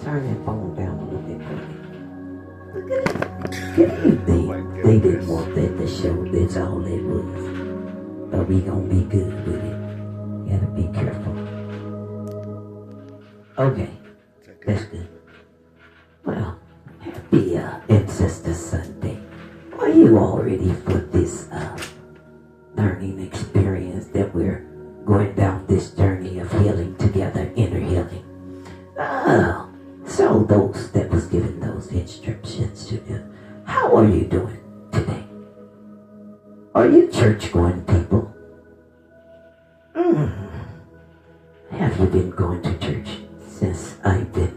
turn that phone down a little bit for me. Look at it. Good evening. They didn't want that to show. That's all it was. But we gonna be good with it. You gotta be careful. Okay. That's good. Well, happy Ancestor Sunday. Are you all ready for this learning experience that we're going down this journey of healing together, inner healing? So those that was given those instructions to you, how are you doing today? Are you church going people? Have you been going to church since I've been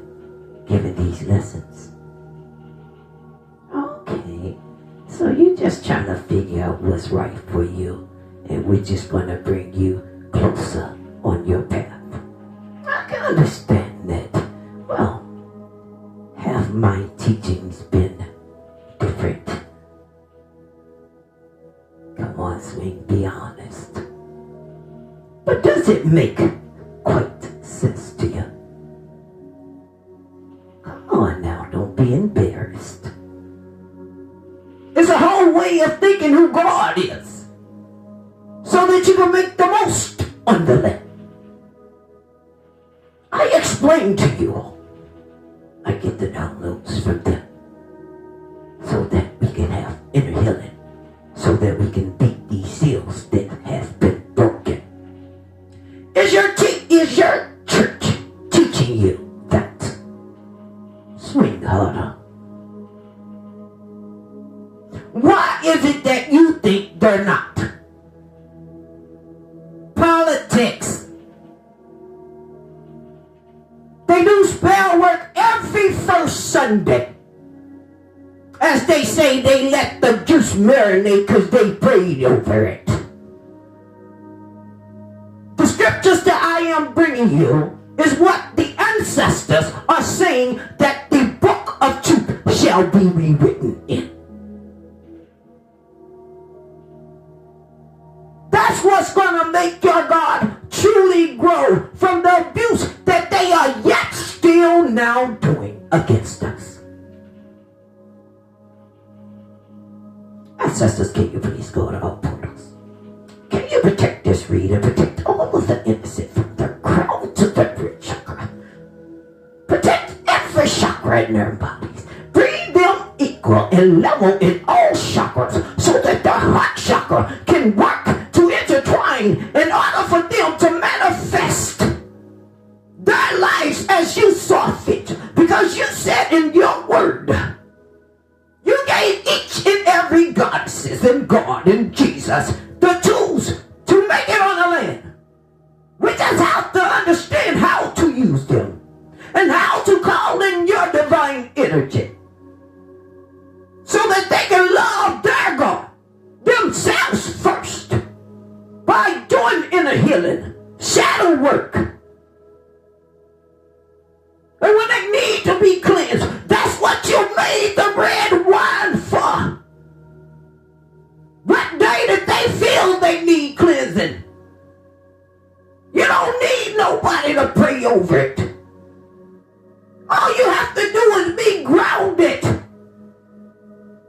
giving these lessons? Okay, so you're just trying to figure out what's right for you, and we're just going to bring you closer on your path. I can understand that. Well, have my teachings been different? Come on, Swing, be honest. But does it make quite sense to you? Come on now, don't be embarrassed. It's a whole way of thinking who God is, so that you can make the most on the land. I explained to you all. I get the downloads from them, so that we can have inner healing, so that we can beat these seals that have been broken. Is your church teaching you that? Swing harder. Why is it that you think they're not? Politics. They do spell work every first Sunday. As they say, they let the juice marinate because they prayed over it. The scriptures that I am bringing you is what the ancestors are saying that the book of truth shall be rewritten in. That's what's going to make your God truly grow from the abuse that they are yet still now doing against us. Ancestors, can you please go to all portals? Can you protect this reader, protect all of the innocent from the crown to the root chakra? Protect every chakra in their bodies. Bring them equal and level in all chakras, so that the heart chakra can work to intertwine in order for them to manifest their lives as you saw fit. Because you said in your word, you gave each and every goddesses and God and Jesus the tools to make it on the land. We just have to understand how to use them and how to call in your divine energy, so that they can love their God themselves first by doing inner healing, shadow work. And when they need to be cleansed, that's what you made the red wine for. What day did they feel they need cleansing? You don't need nobody to pray over it. All you have to do is be grounded,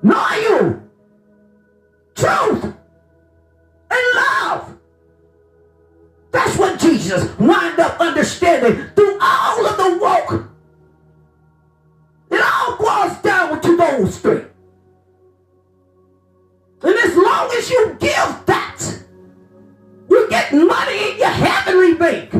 loyal, truth, and love. That's what Jesus wound up understanding through all of the walk. It all boils down to those three. And as long as you give that, you get money in your heavenly bank.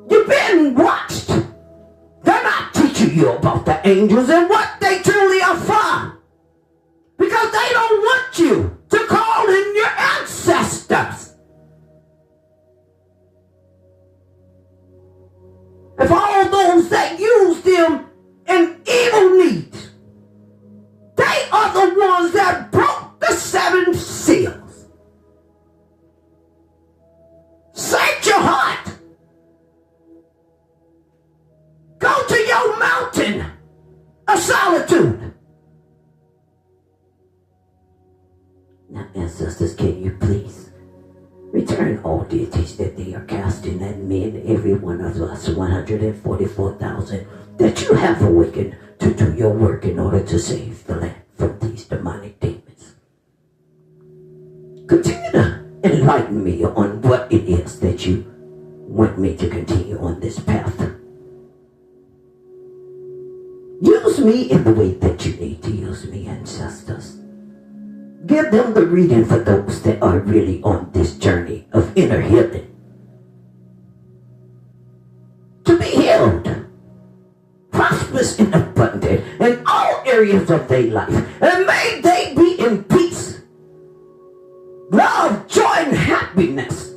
You've been watched. They're not teaching you about the angels and what they truly are for, because they don't want you to call in your ancestors. If all those that use them in evil needs, they are the ones that broke the 7 seals. Search your heart. Go to your mountain of solitude. Now, ancestors, can you please return and all deities that they are casting at men, every one of us, 144,000, that you have awakened to do your work in order to save the land from these demonic demons. Continue to enlighten me on what it is that you want me to continue on this path. Use me in the way that you need to use me, ancestors. Give them the reading for those that are really on this journey of inner healing. To be healed, prosperous and abundant in all areas of their life. And may they be in peace, love, joy, and happiness.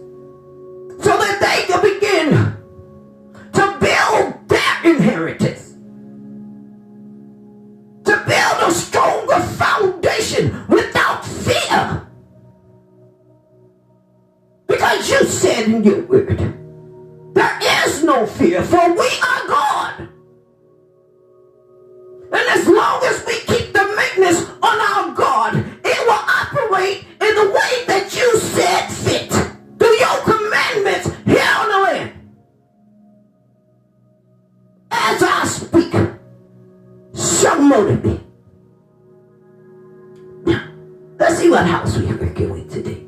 So that they can begin to build their inheritance. To build a stronger foundation without fear. Because you said in your word, there is no fear, for we are God. And as long as we keep the maintenance on our God, it will operate in the way that you said fit. Through your commandments here on the land. As I speak, so motivate. Now, let's see what house we are working with today.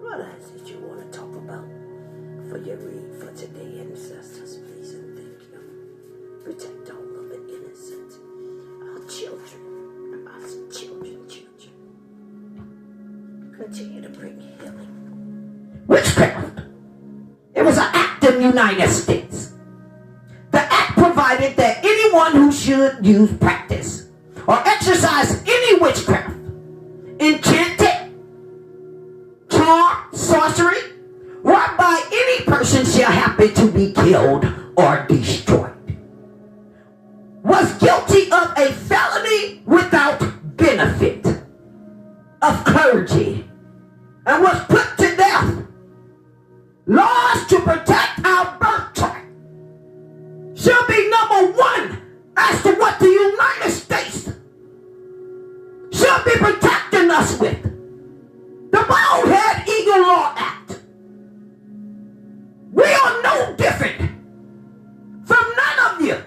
What is it you want to talk about for your read for today, ancestors? Please and thank you. Protect all of the innocent, our children, our children. Continue to bring healing. Witchcraft. It was an act in the United States. The act provided that anyone who should use, practice, or exercise any witchcraft, enchanted, sorcery, whereby any person shall happen to be killed or destroyed, was guilty of a felony without benefit of clergy and was put to death. Laws to protect our birthright should be number one as to what the United States should be protecting us with. The Bald-Head Eagle Law Act. We are no different from none of you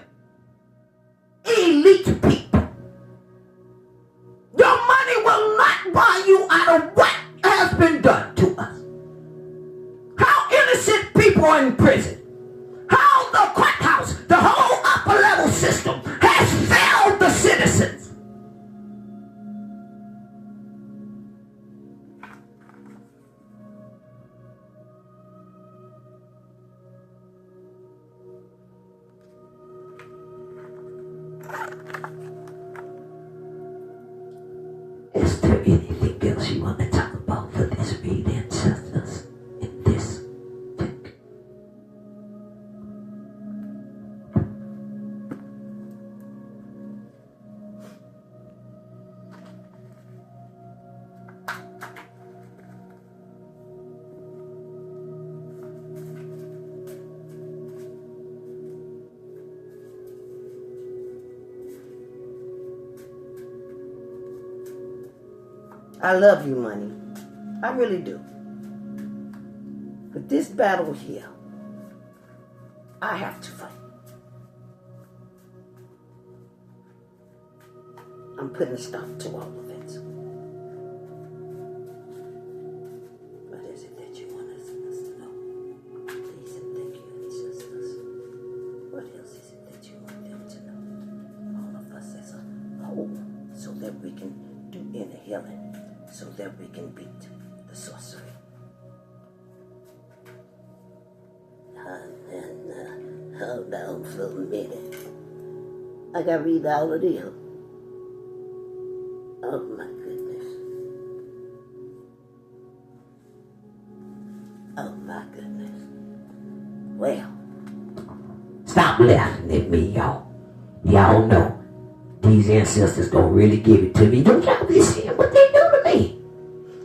elite people. Your money will not buy you out of what has been done to us. How innocent people are in prison. How the courthouse, the whole upper level system has failed the citizens. Is there anything else you want to talk about for this read, ancestors, in this deck? I love you, money. I really do. But this battle here, I have to fight. I'm putting a stop to all of it. What is it that you want us to know? Please and thank you, ancestors. What else is it that you want them to know? All of us as a whole, so that we can do inner healing. So that we can beat the sorcery. Hold on for a minute. I gotta read all of them. Oh my goodness. Oh my goodness. Well, stop laughing at me, y'all. Y'all know these ancestors don't really give it to me. Don't y'all be seeing what they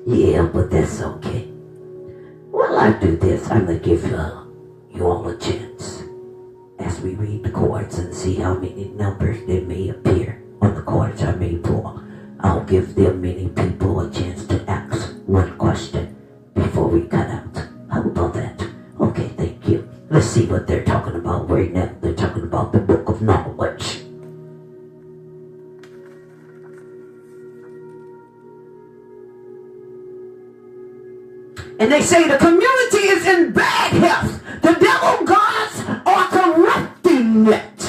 Yeah, but that's okay. Well, I do this. I'm going to give you all a chance as we read the cards and see how many numbers there may appear on the cards I may pull. I'll give them many people a chance to ask one question before we cut out. How about that? Okay, thank you. Let's see what they're talking about right now. They're talking about the book of knowledge. And they say the community is in bad health. The devil gods are corrupting it.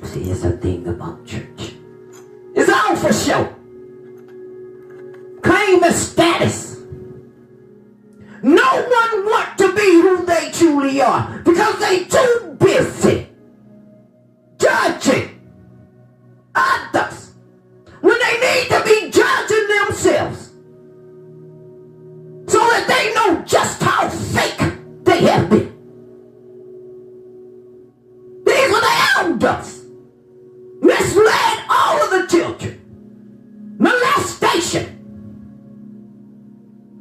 See, it's a thing about church. It's all for show. Claim the status. No one wants to be who they truly are because they too busy judging others when they need to be judging themselves so that they know just how fake they have been. These are the elders. Misled all of the children. Molestation.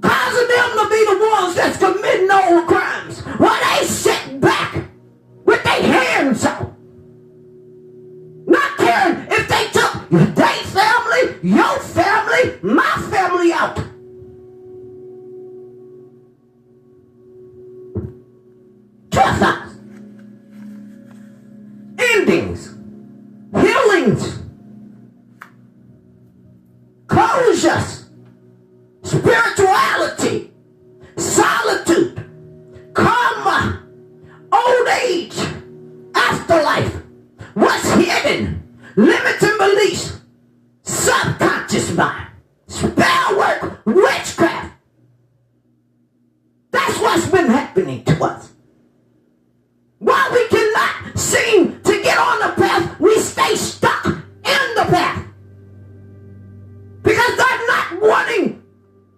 Causing them to be the ones that's committing all the crimes while they sit back with their hands out. Not caring if they took their family, your family, my family out. Trust us. Endings. Healings. Closures. Spirituality, solitude, karma, old age, afterlife, what's hidden, limiting beliefs, subconscious mind, spell work, witchcraft. That's what's been happening to us. While we cannot seem to get on the path, we stay stuck in the path. Because they're not wanting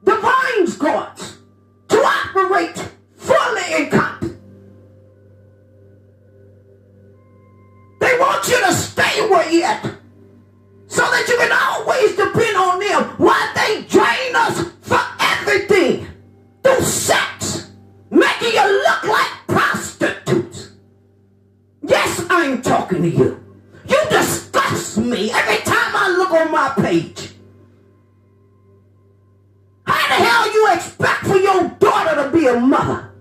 divine gods to operate fully in comp. They want you to stay where you're at so that you can always depend on them while they drain us for everything through sex, making you look like prostitutes. Yes, I'm talking to you. You disgust me every time I look on my page. How the hell you expect for your daughter to be a mother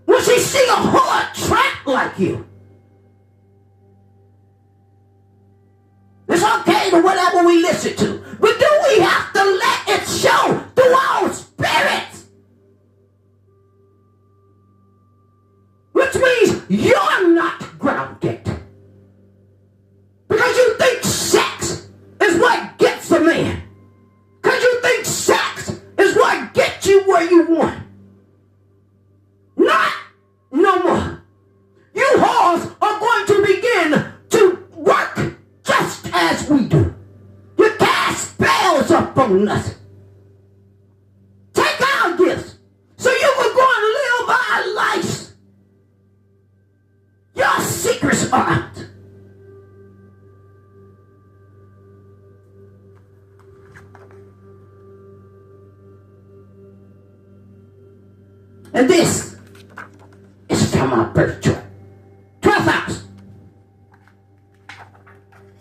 when she see a whore tramp like you? It's okay to whatever we listen to, but do we have to let it show through our spirits? Which means you're not grounded. Because you think sex is what gets a man. Because you think sex is what gets you where you want. Not no more. You whores are going to begin to work just as we do. You cast spells upon us. Take our gifts so you can go and live our lives. Your secrets are out. And this is from our birth chart. 12th house.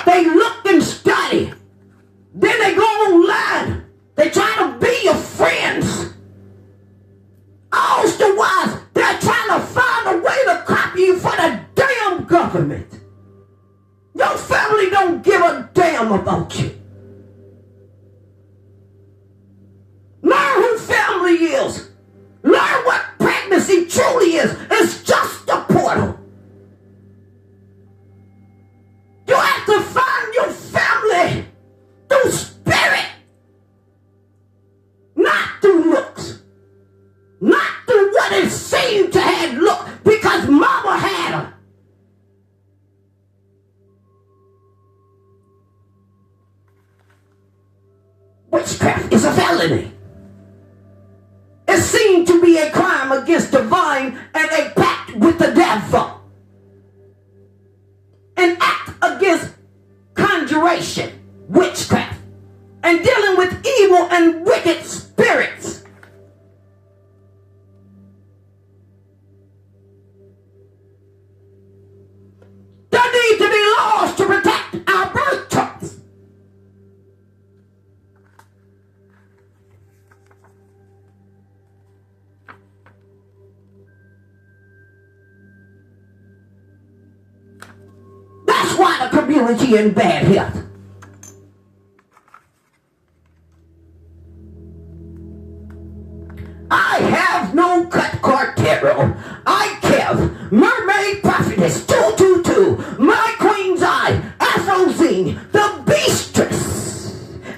They look and study. Then they go online. They try to be your friends. All the while, they're trying to find a way to copy you for the damn government. Your family don't give a damn about you. Learn who family is. Learn what pregnancy truly is. It's just a portal. You have to find your family through spirit, not through looks, not through what it seemed to have looked because mama had her. Witchcraft is a felony. It's seen to be a crime against the why the community in bad health. I have no cut cartero. I Kev, Mermaid Prophetess 222, My Queen's Eye, Afrozine, The Beastress,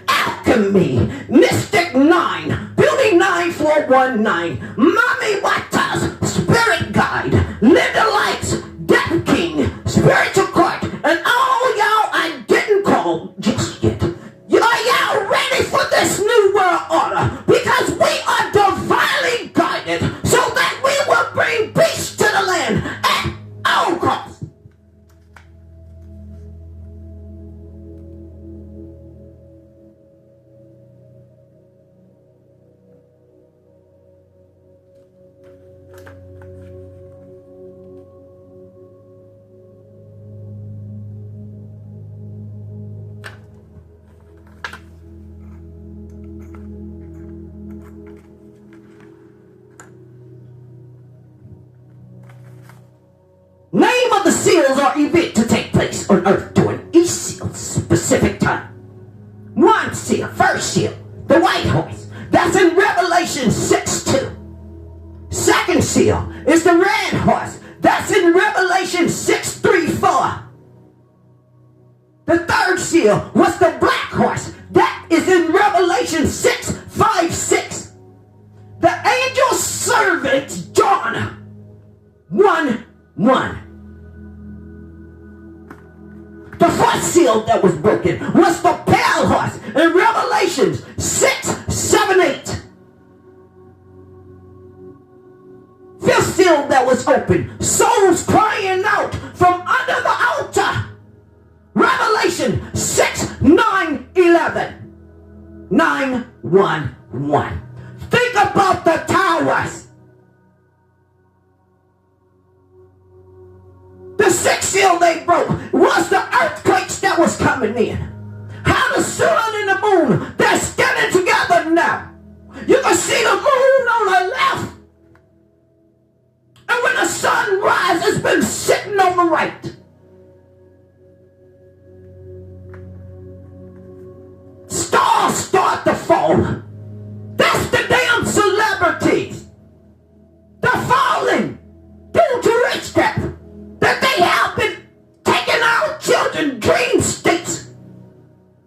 Alchemy, Mystic 9, Beauty 9419, Mommy Watas, Spirit Guide, Linda Lights, Death King, Spiritual Court, and all y'all I didn't call just yet. Are y'all ready for this new world order? Because we are divinely guided so that we will bring peace to the land at all costs. Name of the seals or event to take place on earth during each seal's specific time. One seal, first seal, the white horse. That's in Revelation 6:2. Second seal is the red horse. That's in Revelation 6:3-4. The third seal was the black horse. That is in Revelation 6:5-6. The angel servant John 1:1. The fourth seal that was broken was the pale horse in Revelations 6:7-8. Fifth seal that was open, souls crying out from under the altar. Revelation 6:9-11. 9:1-1. Think about the towers. The sixth seal they broke was the earthquakes that was coming in. How the sun and the moon, they're standing together now. You can see the moon on the left. And when the sun rises, it's been sitting on the right. Stars start to fall. That's the damn celebrities. They're falling due to witchcraft. That they have been taking our children dream states,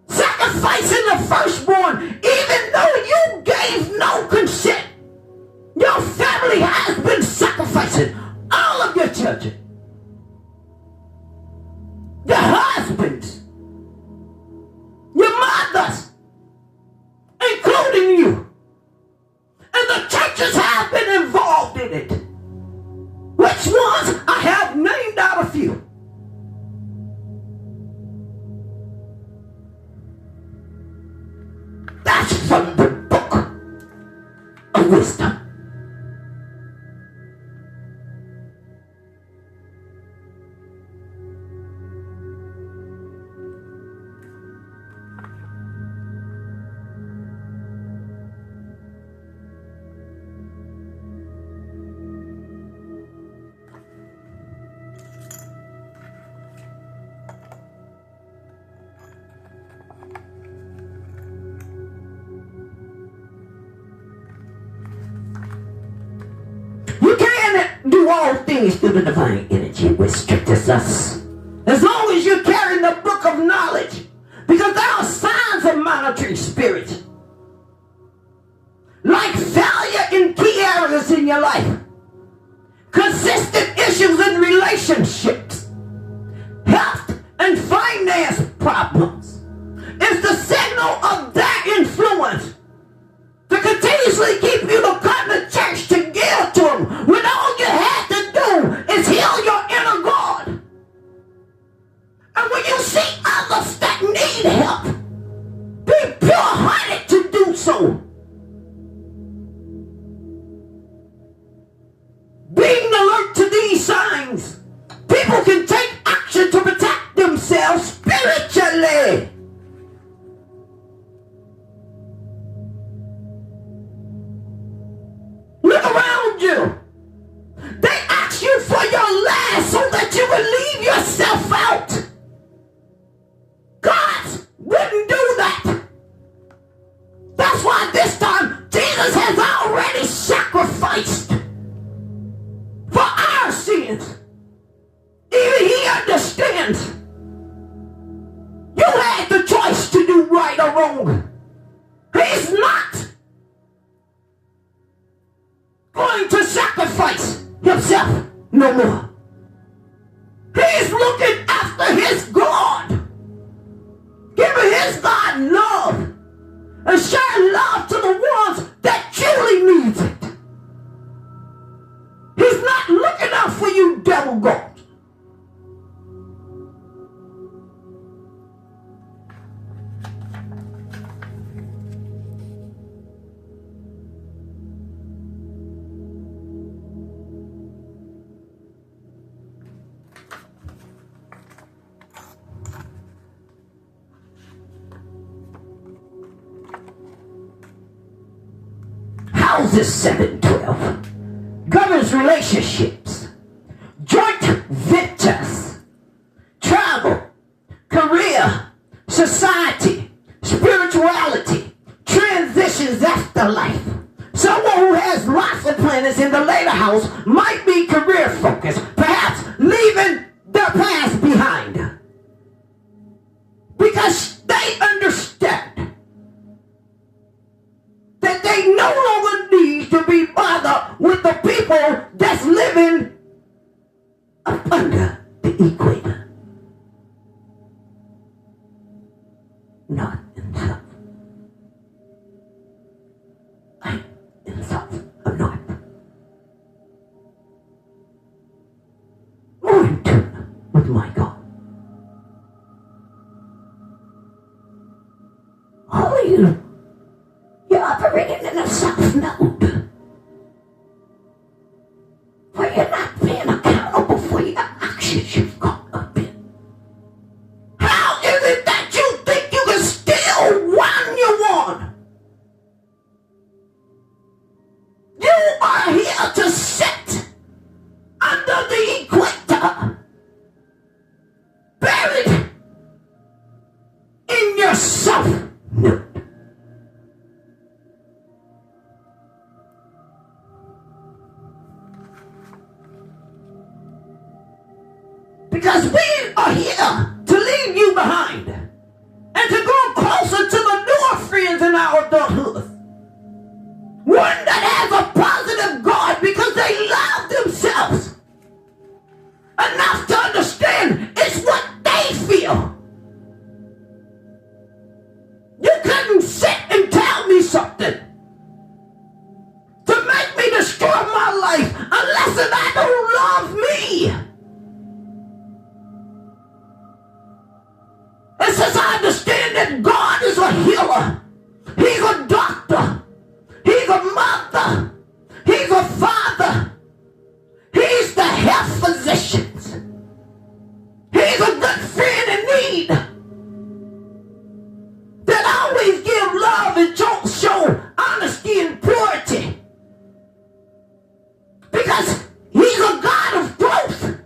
sacrificing the firstborn, even though you gave no consent. Your family has been sacrificing all of your children, your husbands, your mothers, including you, and the churches have been involved in it. Which ones? I have named out a few. That's from the book of wisdom. Do all things through the divine energy which strengthens us. As long as you're carrying the book of knowledge, because there are signs of monitoring spirits, like failure in key areas in your life, consistent issues in relationships, health and finance problems. It's the signal of their influence to continuously keep you to come to church to give to them when all you had to do is heal your inner God. And when you see others that need help, be pure-hearted to do so. Being alert to these signs, people can take action to protect themselves spiritually. Look around you. They ask you for your last so that you will leave yourself out. friends. Even he understands. You had the choice to do right or wrong. He's not going to sacrifice himself no more. He's looking after his God, giving his God love and sharing love to the ones that truly needs it. He's not looking out for you, devil God. Houses 7:12 governs relationships, joint ventures, travel, career, society, spirituality, transitions after life. Someone who has lots of planets in the later house might be career focused, perhaps leaving their past behind, because they understand that they no longer need to be bothered with the people that's living up under the equator. Not in self. I in self am not. More in tune with my God. Only you're operating in a self-mode where you're not being accountable for your actions you've caught up in. How is it that you think you can steal when you want? You are here to sit under the equator, buried in your self-mode. Because we are here to leave you behind and to go closer to the newer friends in our adulthood. One that has a positive God because they love themselves enough to understand it's what they feel. You couldn't sit and tell me something to make me destroy my life unless I don't love me. And since I understand that God is a healer, he's a doctor, he's a mother, he's a father, he's the health physician, he's a good friend in need that always give love and don't show honesty and purity, because he's a God of growth,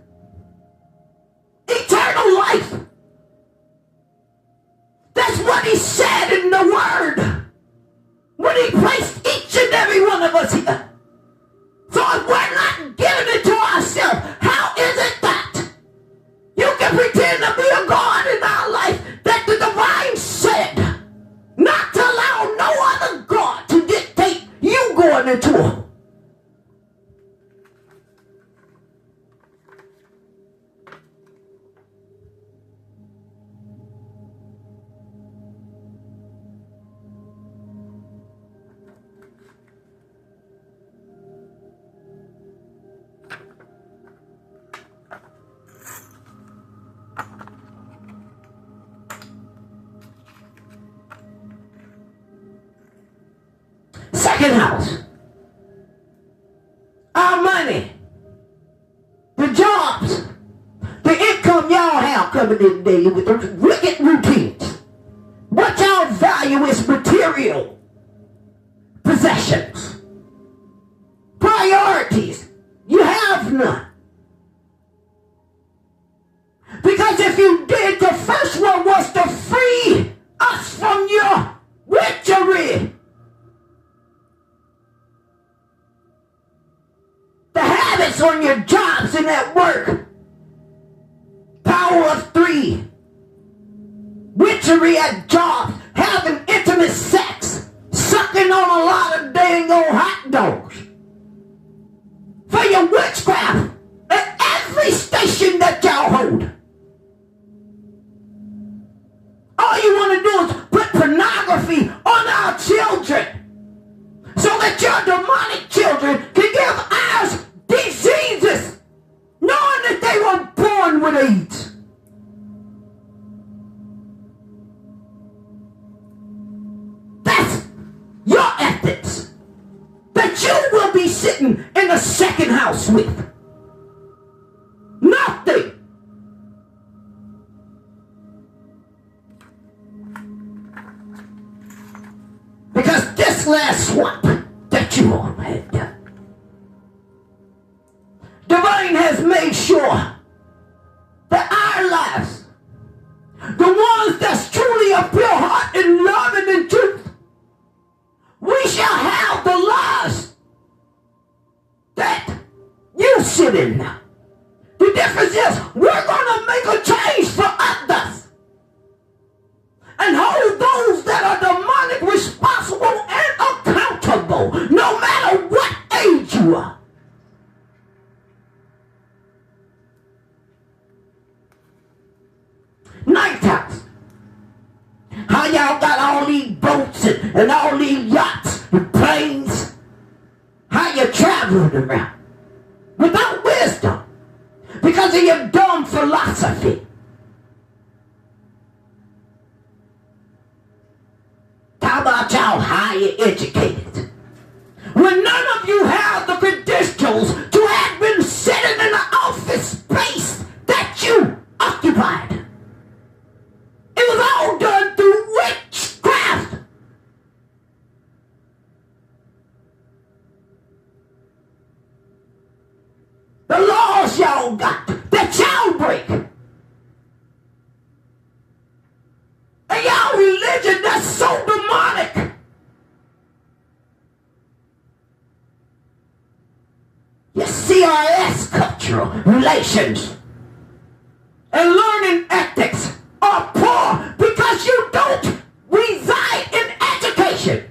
eternal life. That's what he said in the word when he placed each and every one of us here. So if we're not giving it to ourselves, how is it that you can pretend to be a God in our life that the divine said not to allow no other God to dictate you going into him? Second house, our money, the jobs, the income y'all have coming in daily with the wicked routines. What y'all value is material possessions, priorities. You have none. Because if you did, the first one was to free us from your witchery. To have habits on your jobs and at work. Power of three. Witchery at jobs. Having intimate sex. Sucking on a lot of dang old hot dogs. For your witchcraft at every station that y'all hold. All you want to do is put pornography on our children so that your demonic children can give ours diseases knowing that they were born with AIDS. That's your ethics that you will be sitting in the second house with. Nothing. Because this last swap that you all had done, Divine has made sure that our lives, the ones that's truly of pure heart and love and in truth, we shall have the lives that you sit in now. The difference is we're going to make a change for others and hold those that are demonic responsible and accountable, no matter what age you are. Ninth house. How y'all got all these boats and all these yachts and planes? How you traveling around without wisdom because of your dumb philosophy? How about y'all higher educated? When none of you have the credentials to have been sitting in the office space that you occupied. It was all done through witchcraft. The laws y'all got that y'all break. And y'all religion that's so demonic. Your CRS cultural relations and learning ethics are poor because you don't reside in education.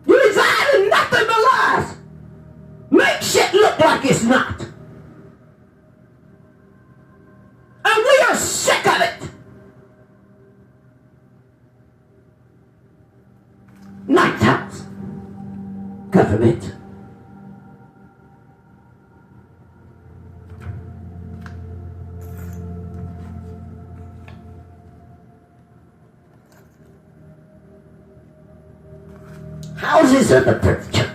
You reside in nothing but lies. Make shit look like it's not. And we are sick of it. Ninth house. Government. Houses of the virtue.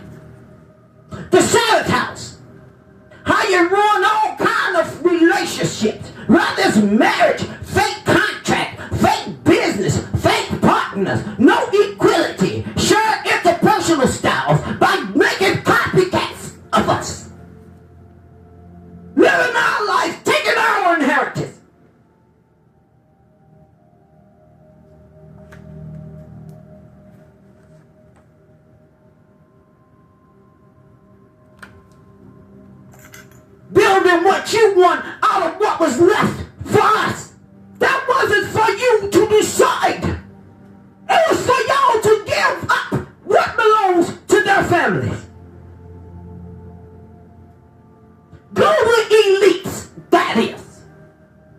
The seventh house. How you ruin all kind of relationships. Whether it's marriage, fake contract, fake business, fake partners, no equality, share interpersonal styles by making copycats of us. Living our life, taking our inheritance. Building what you want out of what was left for us. That wasn't for you to decide. It was for y'all to give up what belongs to their families. Global elites, that is.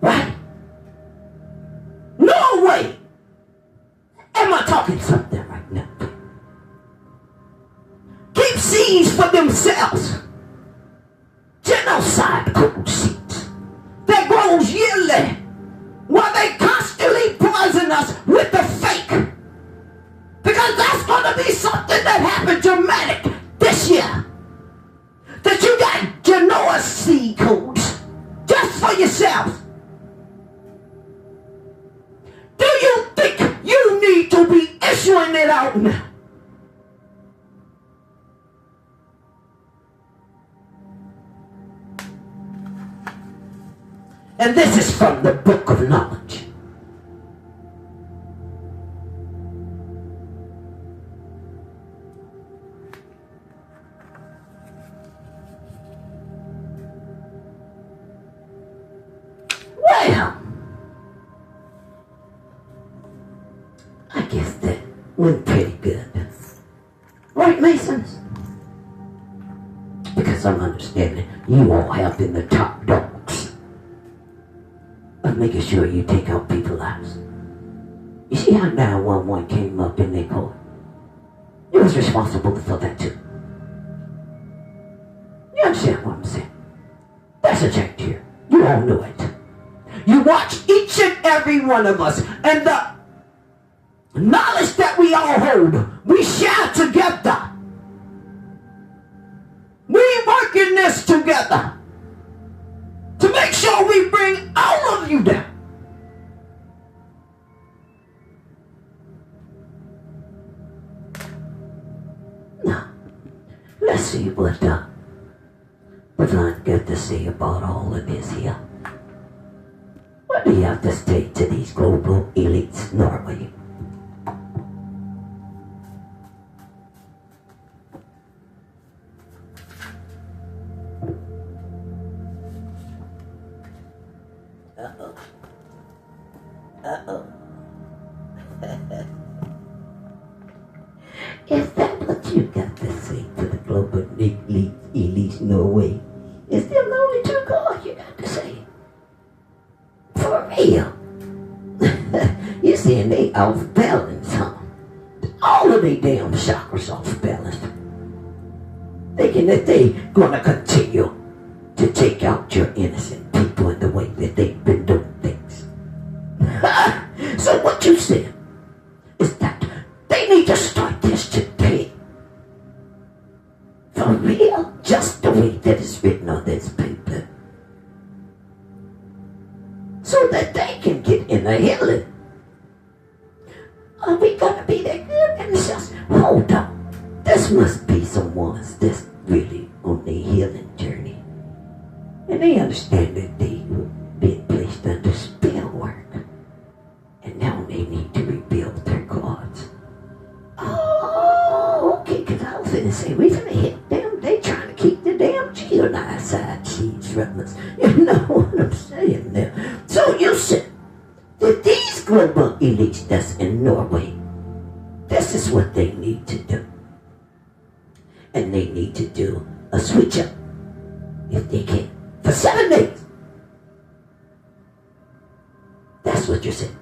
Right? No way am I talking something right now. Keep seeds for themselves. Genocide code seeds that grows yearly while they constantly poison us with the fake. Because that's going to be something that happened dramatic this year. That you got genocide codes just for yourselves. Do you think you need to be issuing it out now? And this is from the book of knowledge. went pretty good. Right, Masons? Because I'm understanding you all have been the top dogs of making sure you take out people's lives. You see how 911 came up in their court? You was responsible for that too. You understand what I'm saying? That's a check here. You all knew it. You watch each and every one of us, and the knowledge that we all hold, we share together. We work in this together to make sure we bring all of you down. Now, let's see what I've got to say about all of this here. What do you have to say to these global elites, Norway? Is that what you got to say to the global elites, Norway? Is them the only two gods you got to say? For real? You saying they off balance, huh? All of they damn chakras off balance. Thinking that they gonna continue to take out your innocent people in the way that they've been doing things. So what you said is that they need to start this today. For real? Just the way that it's written on this paper. So that they can get in the healing. Are we gonna be that good? And it's just, hold on. This must be someone's that's really on their healing journey. And they understand that they were being placed under spell work. And now they need to rebuild their gods. Oh, okay, because I was going to say, we finna hit them. They trying to keep the damn genocide seeds from us. You know what I'm saying there. So you said that these global elites that's in Norway, this is what they need to do. And they need to do a switch up, if they can, for 7 days. That's what you said.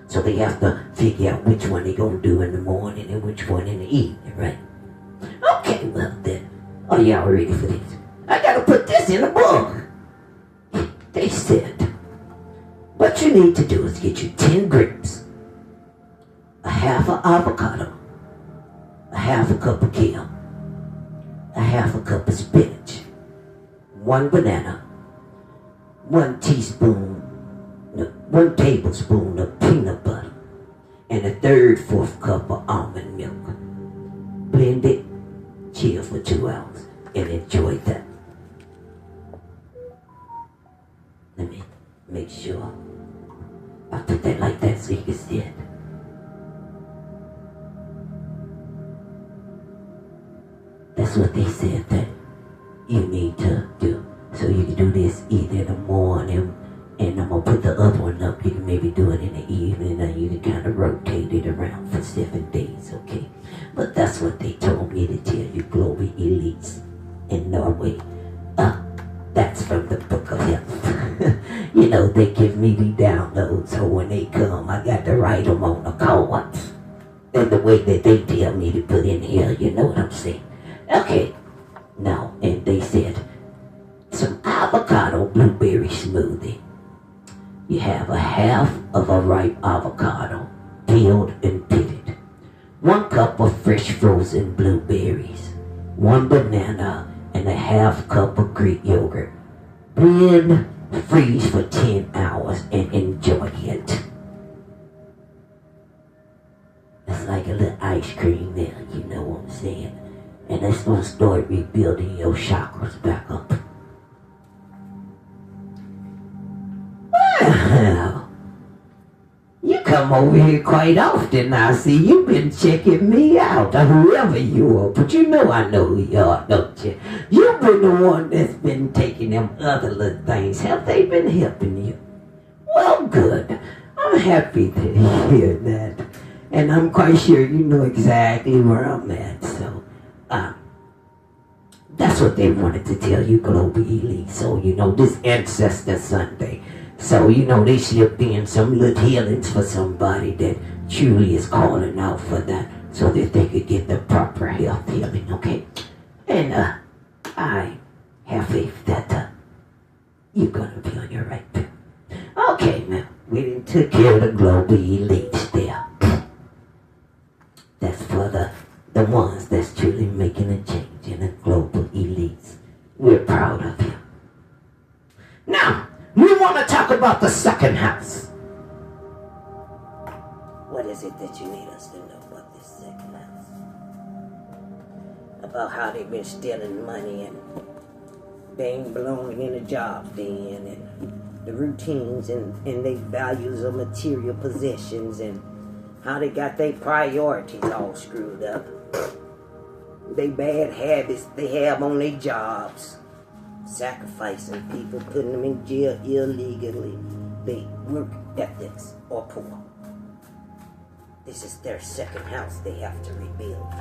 So they have to figure out which one they're going to do in the morning and which one in the evening, right? Okay, well then, are y'all ready for this? I got to put this in a book. They said, what you need to do is get you 10 grapes, a half an avocado, a half a cup of kale, a half a cup of spinach, 1 banana, 1 tablespoon of peanut butter, and a 3/4 cup of almond milk. Blend it, chill for 2 hours, and enjoy that. Let me make sure I put that like that so you can see it. That's what they said that you need to do. So you can do this either in the morning, and I'm going to put the other one up. You can maybe do it in the evening, and you can kind of rotate it around for 7 days, okay? But that's what they told me to tell you, global elites in Norway. That's from the Book of Health. You know, they give me the downloads, so when they come, I got to write them on the cards. And the way that they tell me to put in here, you know what I'm saying? Okay, now, and they said, some avocado blueberry smoothie. You have a half of a ripe avocado, peeled and pitted. 1 cup of fresh frozen blueberries. 1 banana and a half cup of Greek yogurt. Blend, freeze for 10 hours and enjoy it. It's like a little ice cream there, you know what I'm saying? And that's gonna start rebuilding your chakras back up. Well, you come over here quite often. I see you've been checking me out, or whoever you are. But you know I know who you are, don't you? You've been the one that's been taking them other little things. Have they been helping you? Well, good. I'm happy to hear that. And I'm quite sure you know exactly where I'm at. So, that's what they wanted to tell you, Global Elite. So, this Ancestor Sunday. So, they slipped in some little healings for somebody that truly is calling out for that so that they could get the proper health healing, okay? And, I have faith that, you're gonna be on your right path. Okay, now, we done took care of the Global Elites there. That's for the ones that's truly making a change in the Global Elites. We're proud of you. Now, we want to talk about the second house. What is it that you need us to know about this second house? About how they've been stealing money and they ain't belonging in the jobs they in, and the routines and their values of material possessions, and how they got their priorities all screwed up. They bad habits they have on their jobs. Sacrificing people, putting them in jail illegally. They work ethics are poor. This is their second house they have to rebuild.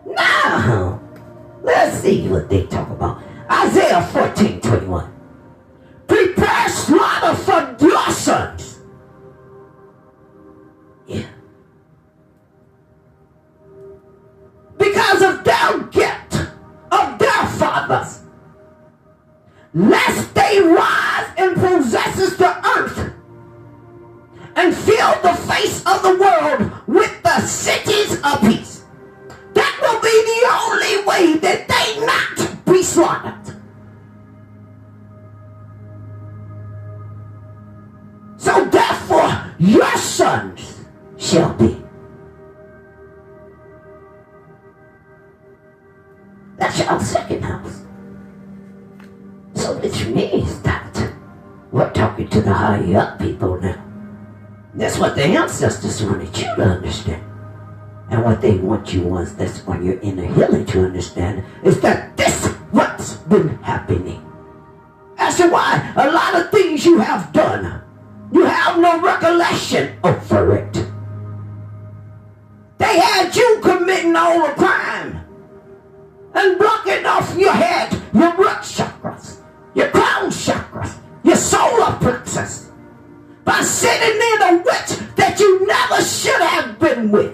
Now, let's see what they talk about. Isaiah 14:21. Prepare slaughter for your sons. Yeah. Because of their guilt of their fathers, lest they rise and possess the earth and fill the face of the world with the cities of peace. That will be the only way that they not be slaughtered. So therefore, your sons shall be. That's your second house. So which means that we're talking to the higher up people now. That's what the ancestors wanted you to understand. And what they want you once that's on your inner healing to understand is that this what's been happening. As to why a lot of things you have done, you have no recollection over it. They had you committing all the crime and blocking off your head, your root chakras, your crown chakras, your solar plexus, by sitting in a witch that you never should have been with.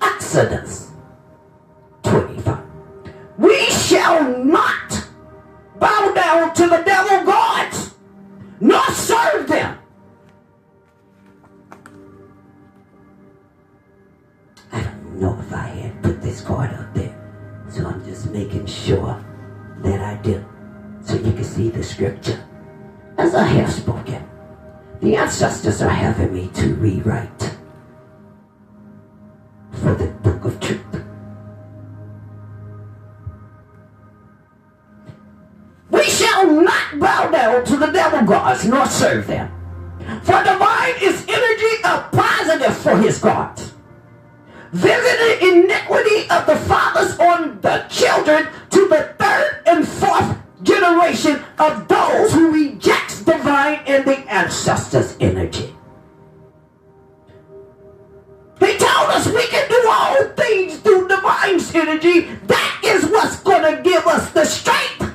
Exodus 25. We shall not bow down to the devil gods, nor serve them. I don't know if I had put this card up there, so I'm just making sure that I do, so you can see the scripture. As I have spoken, the ancestors are having me to rewrite for the book of truth. We shall not bow down to the devil gods nor serve them. For divine is energy of positive for his gods, visiting iniquity of the fathers on the children to the third and fourth generation of those who rejects divine and the ancestors' energy. He told us we can do all things through divine's energy. That is what's going to give us the strength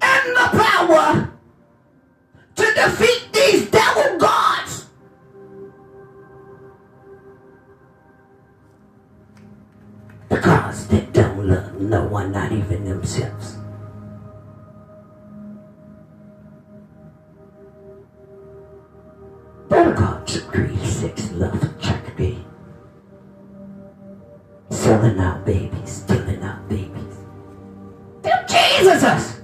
and the power to defeat these devil gods. Because they don't love no one, not even themselves. Their gods of greed, sex, love, tragedy. Selling out babies, stealing out babies. Them Jesuses!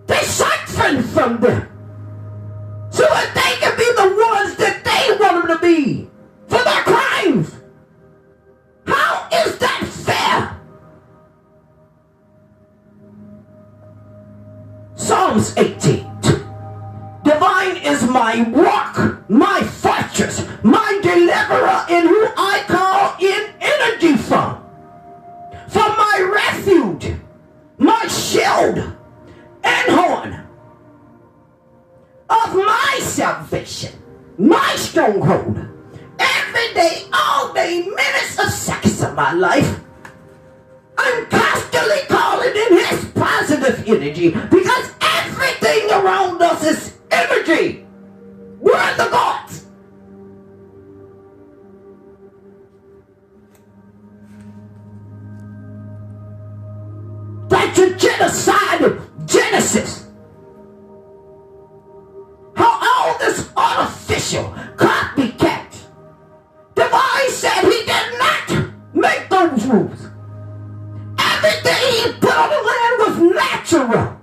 They siphon from them so that they can be the ones that they want them to be for their crimes. How is that fair? Psalms 18:2. Divine is my rock, my fortress, my deliverer, in whom I call in energy from. For my shield and horn of my salvation, my stronghold. Every day, all day, minutes of seconds of my life, I'm constantly calling in his positive energy, because everything around us is energy. We're the gods. That's a genocide of Genesis. How all this artificial copycats. Divine said he did not make those rules. Everything he put on the land was natural,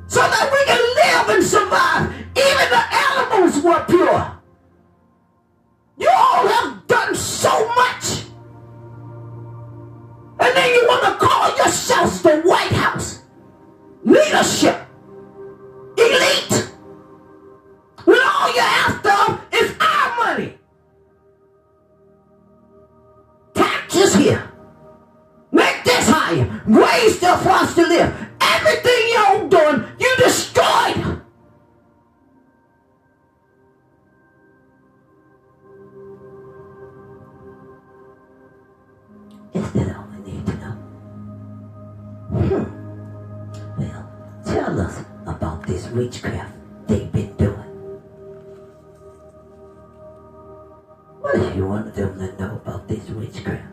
so that we can live and survive. Even the animals were pure. You all have done so much, and then you want to call yourselves the White House leadership elite, when all you're after is our money. Taxes here, make this higher, ways for us to live. Everything you're doing, you destroyed. Is that all we need to know? Well, tell us about this witchcraft they've been doing. What if you want them to know about this witchcraft?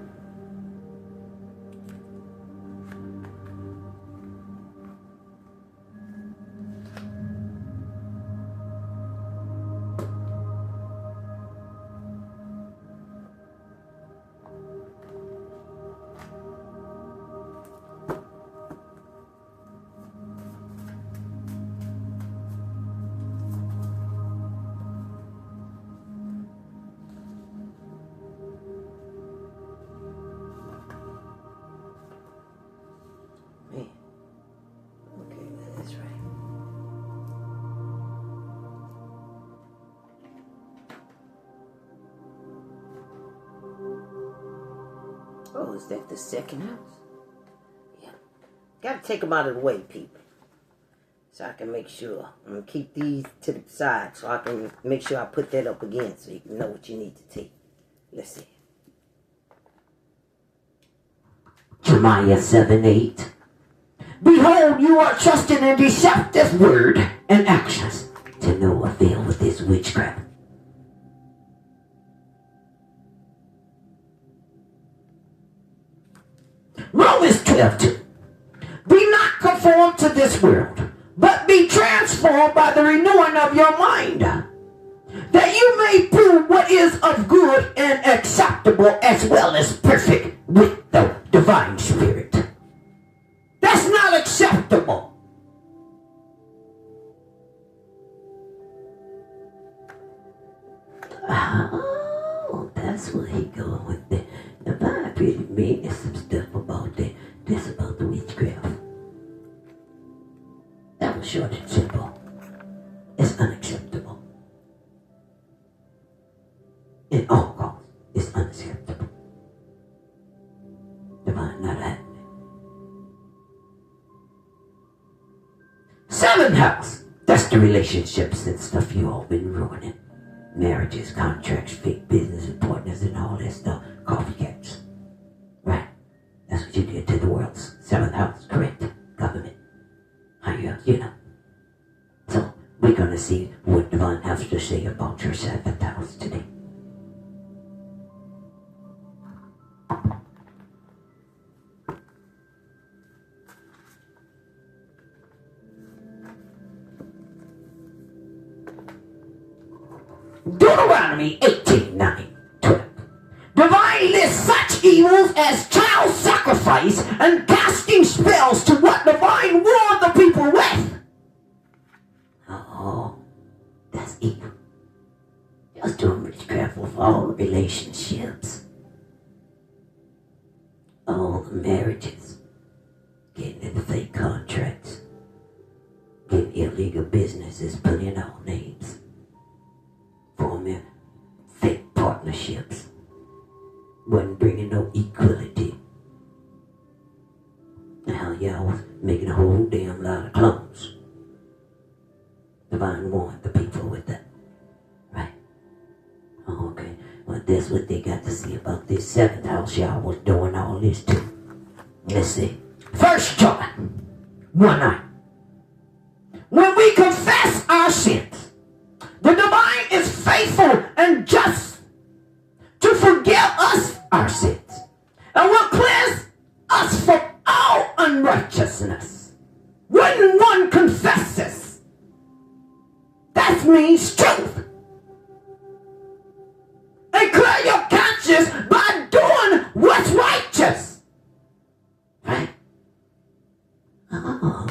Oh, is that the second house? Yeah. Gotta take them out of the way, people. So I can make sure. I'm gonna keep these to the side so I can make sure I put that up again so you can know what you need to take. Let's see. Jeremiah 7:8. Behold, you are trusting in deceptive word and actions to no avail with this witchcraft. Romans 12:2. Be not conformed to this world, but be transformed by the renewing of your mind, that you may prove what is of good and acceptable, as well as perfect with the divine spirit. That's not acceptable. Oh, that's where he going with that. The Bible pretty mean there's some stuff about that. This about the witchcraft. That was short and simple. It's unacceptable. In all costs, it's unacceptable. Divine not happening. Seventh house. That's the relationships and stuff you all been ruining. Marriages, contracts, fake business and partners and all that stuff. Copycats. Right. That's what you did to the world's seventh house, correct? Government. How you know. So we're gonna see what Divine has to say about your seventh house today. Deuteronomy 18:9-12. Divine lists such evils as child sacrifice and casting spells to what Divine warned the people with. Oh, that's evil. Just doing witchcraft with all the relationships. All the marriages. Getting into fake contracts. Getting illegal businesses put in all names. Forming fake partnerships. Wasn't bringing no equality. making a whole damn lot of clones. Divine warned the people with that. Right? Oh, okay. Well, that's what they got to see about this seventh house. Y'all was doing all this too. Let's see. 1 John 1:9. When we confess our sins, the divine is faithful and just to forgive us our sins and will cleanse us from all unrighteousness. When one confesses, that means truth. And clear your conscience by doing what's righteous. Right? Oh,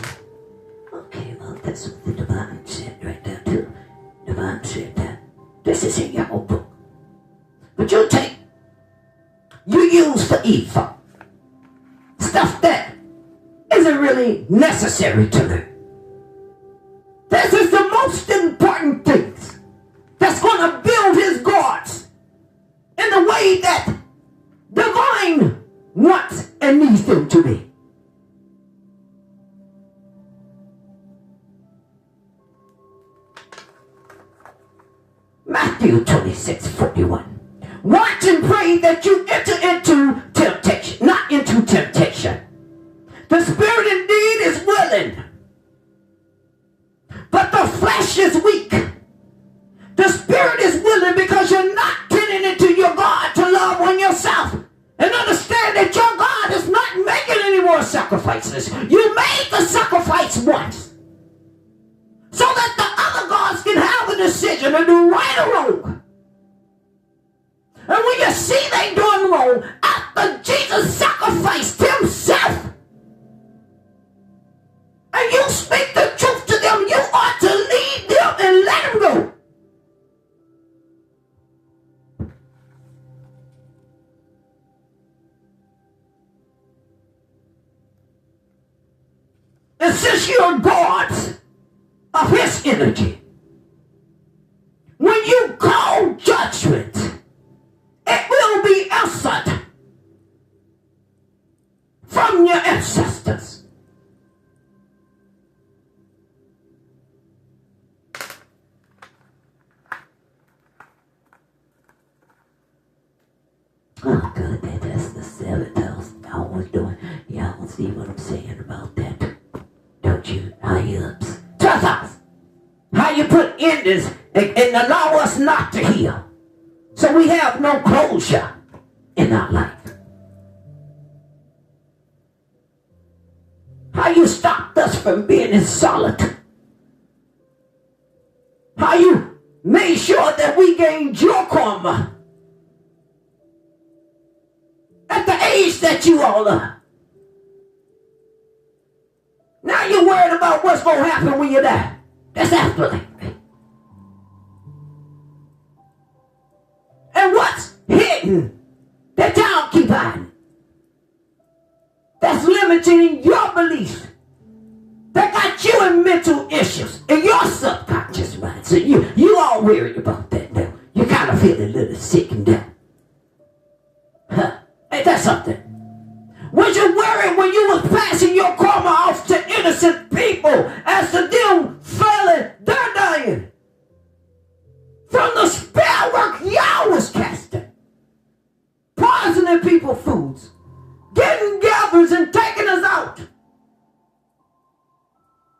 okay, well, that's what the divine said right there, too. Divine said that. This is in your old book. But you use for evil stuff that isn't really necessary to learn. This is the most important things that's going to build his gods in the way that divine wants and needs them to be. Matthew 26:41. Watch and pray that you enter into temptation, not into temptation. The spirit indeed is willing, but the flesh is weak. The spirit is willing because you're not turning into your God to love on yourself. And understand that your God is not making any more sacrifices. You made the sacrifice once, so that the other gods can have a decision to do right or wrong. And when you see they doing wrong, after Jesus sacrificed himself, and you speak the truth to them, you ought to lead them and let them go. And since you're gods of his energy, when you call judgment, it will be answered from your ancestors. Oh, good. That's the seventh house. Y'all was doing. Y'all see what I'm saying about that? Don't you? High-ups. 12th house. How you put endings and allow us not to heal. So we have no closure in our life. How you stopped us from being in solitude. How you made sure that we gained your karma at the age that you all are. Now you're worried about what's going to happen when you die. That's afterlife. And what's hidden that y'all keep hiding? That's limiting your beliefs. That got you in mental issues in your subconscious mind. So you all worried about that now. You kind of feel a little sick and down. Huh? Ain't that something? Was you worried when you was passing your karma off to innocent people as to them failing, they're dying? From the spell work y'all was casting. Poisoning people foods. Getting gatherers and taking us out.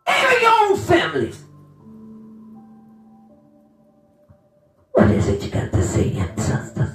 Even your own families. What is it you got to say, ancestors?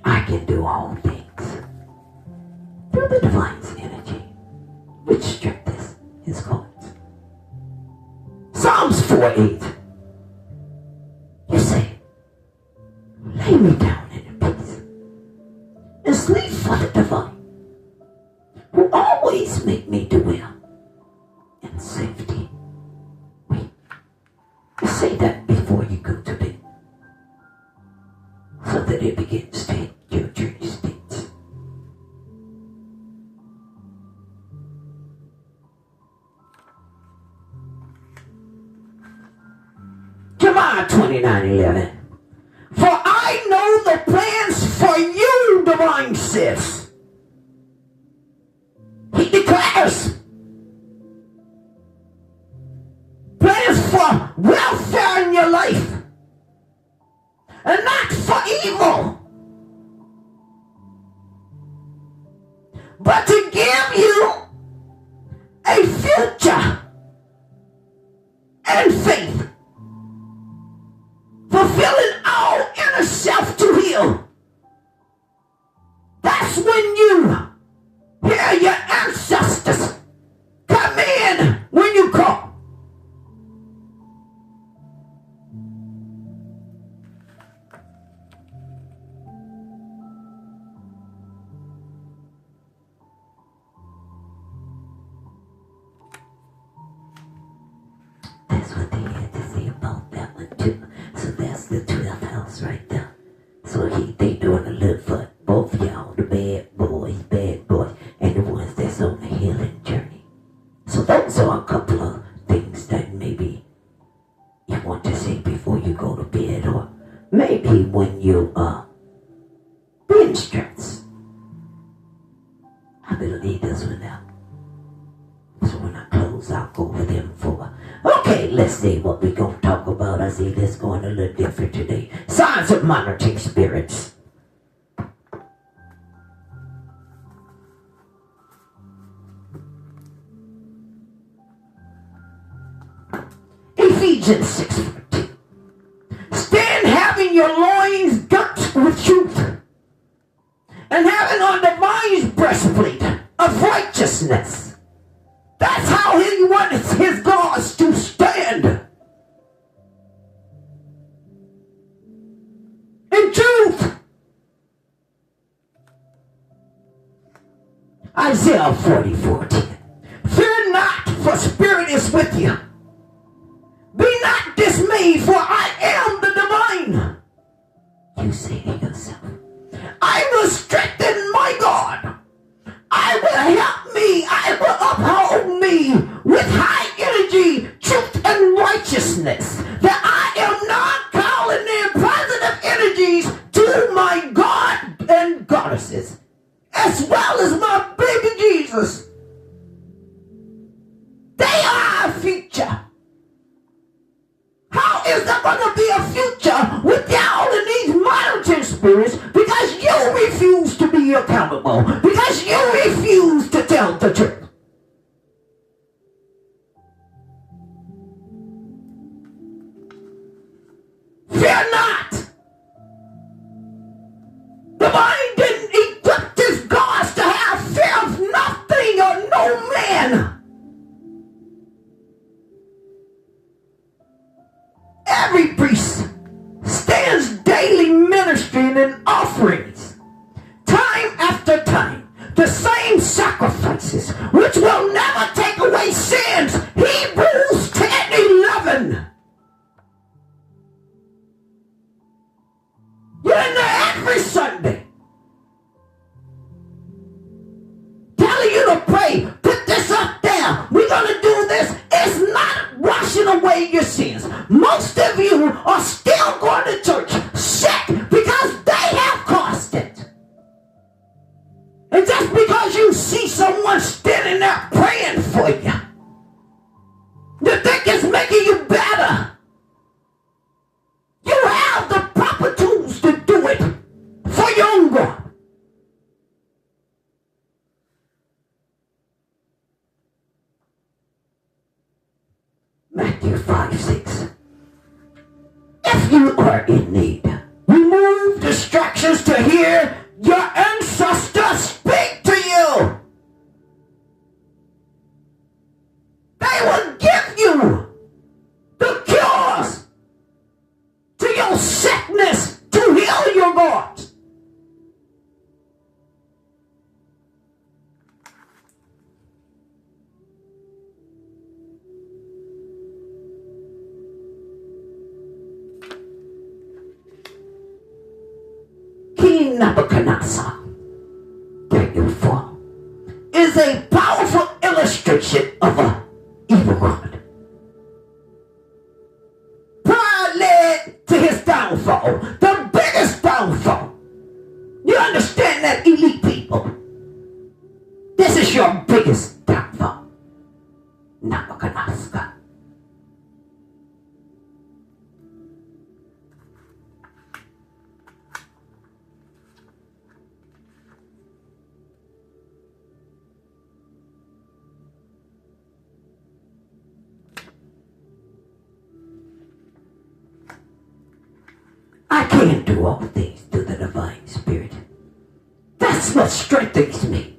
I can do all things through the divine's energy, which strengthens his cause. Psalms 4:8. You say, lay me down in peace and sleep for the divine. Jeremiah 29:11. For I know the plans for you, divine says. He declares plans for welfare in your life and not for evil, but to give you a future and faith, fulfilling all inner self to heal. That's when you hear your ancestors come in when you call. That's what they had to say about that one too. So that's the 12th house right there. So they doing a little for both y'all, the bad boys, and the ones that's on the healing journey. So those are a couple of things that maybe you want to say before you go to bed, or maybe when you being stressed. I better leave this one out. So when I close, I'll go over them for. Okay, let's see what we're going to talk about. I see this going a little different today. Signs of monitoring spirits. Ephesians 6:14. Stand having your loins girt with truth, and having on the mind's breastplate of righteousness. That's how he wants his gods to stand. In truth. Isaiah 40:14. Fear not, for spirit is with you. Be not dismayed, for I am the divine. You say to yourself, I will strengthen my God. I will help me. I will uphold me with high energy, truth, and righteousness. That I am not calling in positive energies to my God and goddesses, as well as my baby Jesus. They are a future. How is there going to be a future with y'all in these monitoring spirits? Because you refuse to be accountable. Because you refuse to tell the truth. Fear not. The mind didn't equip his gods to have fear of nothing or no man. Every priest stands daily ministering in offerings, time after time, the same sacrifices, which will never take away sins. Hebrews 10:11. You're in there every Sunday, telling you to pray, put this up there, we're going to do this. It's not washing away your sins. Most of you are still going to church sick because they have caused it. And just because you see someone standing there praying for you, you think it's making you better. You have the proper tools to do it for your own God. Matthew 5:6. If you are in need, remove distractions to hear your ancestors speak to you. They will give you the cures to your sickness to heal your gods. King Nebuchadnezzar, Daniel 4, is a powerful illustration of an evil God. Pride led Namakanaska. I can do all things through the divine spirit. That's what strengthens me.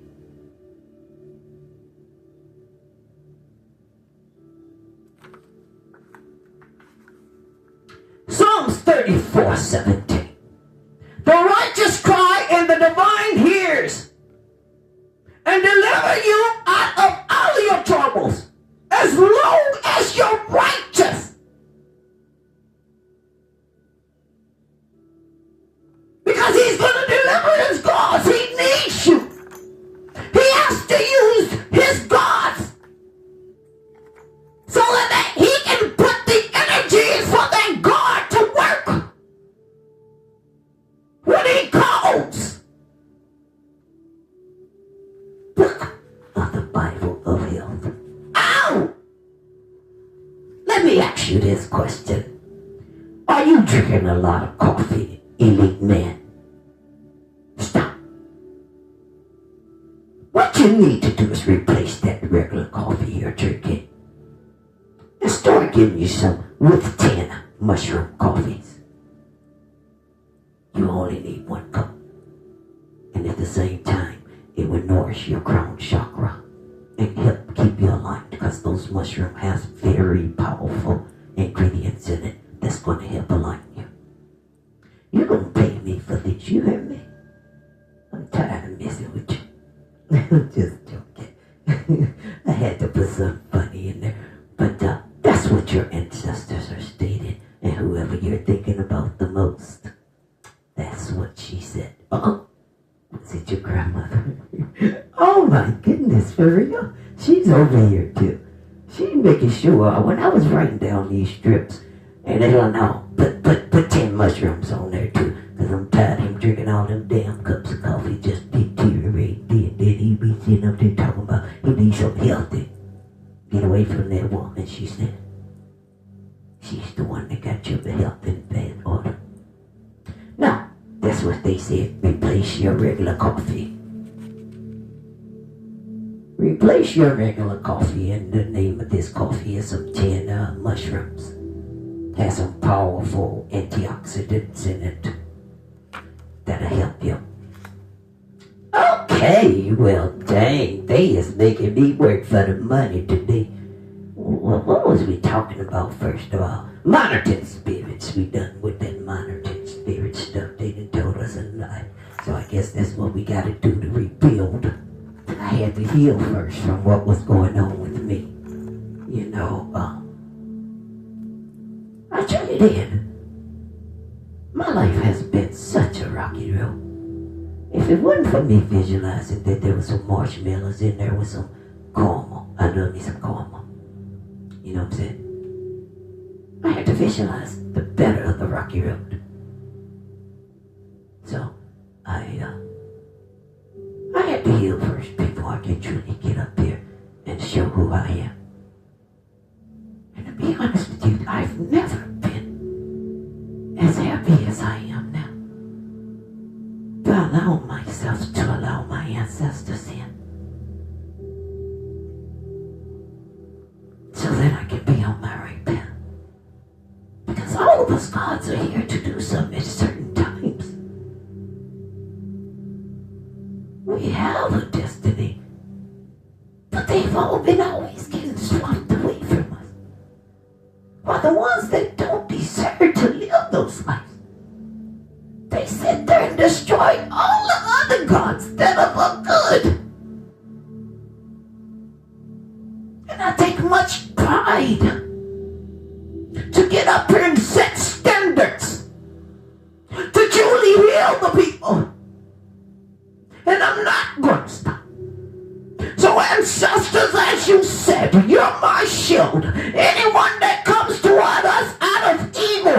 Psalms 34:17. The righteous cry and the divine hears and deliver you out of all your troubles as long as you're righteous. Because he's going to deliver his gods. He needs you. He has to use his gods so that he can put the energy for that God to work when he calls. Book of the Bible of Health. Ow! Let me ask you this question. Are you drinking a lot of coffee, elite man? Stop. What you need to do is replace that regular coffee you're drinking and start getting you some with 10 mushroom coffees. You only need 1 cup. And at the same time, it will nourish your crown chakra and help keep you aligned because those mushrooms has very powerful ingredients in it that's going to help align you. You're going to pay me for this, you hear me? I'm tired of messing with you. I'm just joking. I had to put something funny in there. But that's what your ancestors are stating. And whoever you're thinking about the most, that's what she said. Was it your grandmother? Oh my goodness, for real? She's over here too. She's making sure when I was writing down these strips, and they don't know, put 10 mushrooms on there too. Because I'm tired of him drinking all them damn cups of coffee just deteriorating. Then he be sitting up there talking about he needs something healthy. Get away from that woman, she said. She's the one that got your health in bad order. Now, that's what they said. Replace your regular coffee. Replace your regular coffee, and the name of this coffee is some 10 mushrooms. Has some powerful antioxidants in it that'll help you. Okay, well, dang, they is making me work for the money today. Well, what was we talking about first of all? Monitoring spirits. We done with that monitoring spirit stuff. They done told us a lie. So I guess that's what we gotta do to rebuild. I had to heal first from what was going on with me. You know, I truly did. My life has been such a rocky road. If it wasn't for me visualizing that there was some marshmallows in there with some caramel, I love me some caramel. You know what I'm saying? I had to visualize the better of the rocky road. So, I had to heal first before I can truly get up here and show who I am. And to be honest with you, I've never been as happy as I am now. By allowing myself to allow my ancestors in. So that I can be on my right path. Because all of us gods are here to do something at certain times. We have a destiny. But they've all been always getting swapped away from us. While the ones that don't deserve to live those lives, they sit there and destroy all the other gods that are for good. And I take much pride to get up here and set standards to truly heal the people. And I'm not going to stop. So ancestors, as you said, you're my shield. Anyone that comes toward us out of evil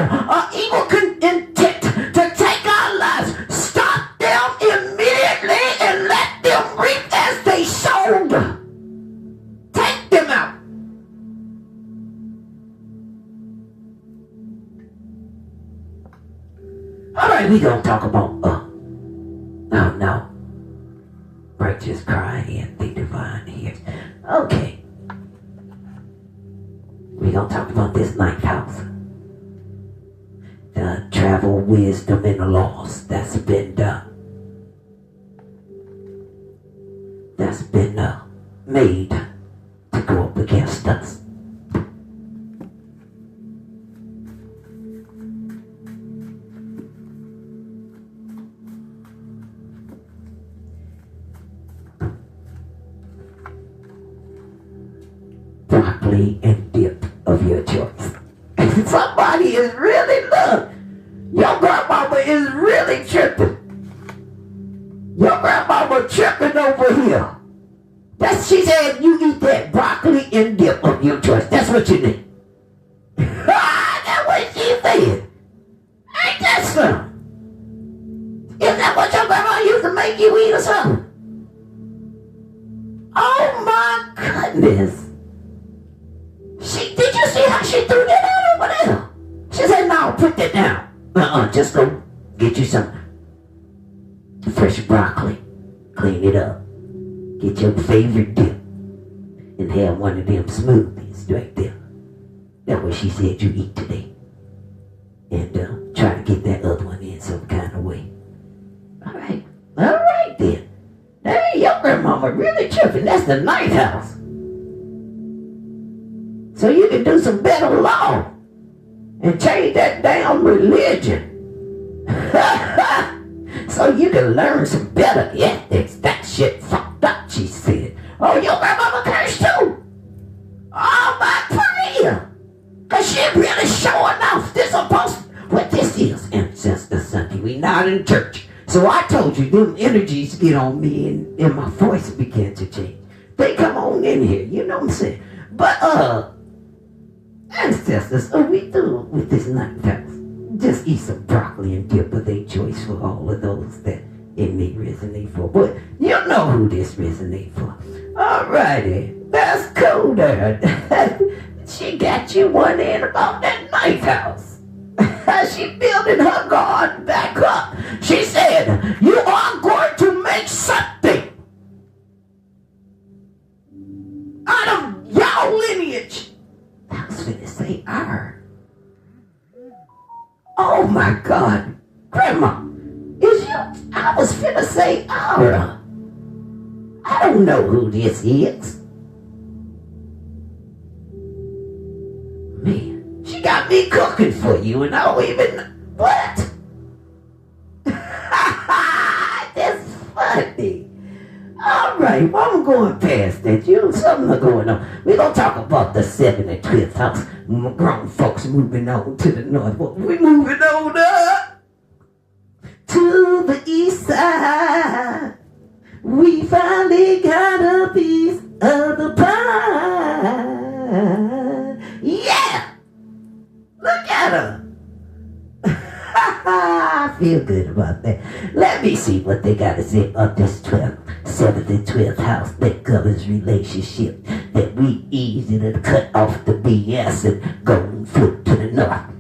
intent to take our lives, stop them immediately and let them reap as they sowed. Take them out. right, we gonna talk about, oh no. Righteous cry and the divine hears. Okay. We gonna talk about this ninth house. The travel, wisdom, and the loss that's been done. That's been made to go up against us. Broccoli and dip of your choice. Somebody is really look. Your grandmama is really tripping. Your grandmama tripping over here. She said you eat that broccoli and dip of your choice. That's what you need. That's what she said. Ain't that something? Is that what your grandma used to make you eat or something? Oh my goodness. Did you see how she threw that out over there? She said, no, put that down. Just go get you some fresh broccoli. Clean it up. Get your favorite dip. And have one of them smoothies right there. That's what she said you eat today. And try to get that other one in some kind of way. All right then. Hey, your grandmama really tripping. That's the ninth house. So you can do some better law and change that damn religion. So you can learn some better ethics. That shit fucked up, she said. Oh, your grandmama cursed too? Oh, my prayer. Cause she really showing off. What this is, Ancestor Sunday. We not in church. So I told you, them energies get on me and my voice began to change. They come on in here, you know what I'm saying? But, ancestors, we through with this ninth house. Just eat some broccoli and dip of their choice for all of those that it may resonate for. But you know who this resonate for. Alrighty, that's cool there. She got you one in about that ninth house. She building her garden back up. She said, you are going to make something out of your lineage. I was finna say R. Oh my God. Grandma, I was finna say R. I don't know who this is. Man, she got me cooking for you and I don't even, what? That's funny. All right, well, I'm going past that. Something going on. We're going to talk about the 7th and 12th house. Grown folks moving on to the north. Well, we're moving on up to the east side. We finally got a piece of the pie. Yeah! Look at her. I feel good about that. Let me see what they got to say about this 7th and 12th house that governs relationship. That we easy to cut off the BS and go and flip to the north.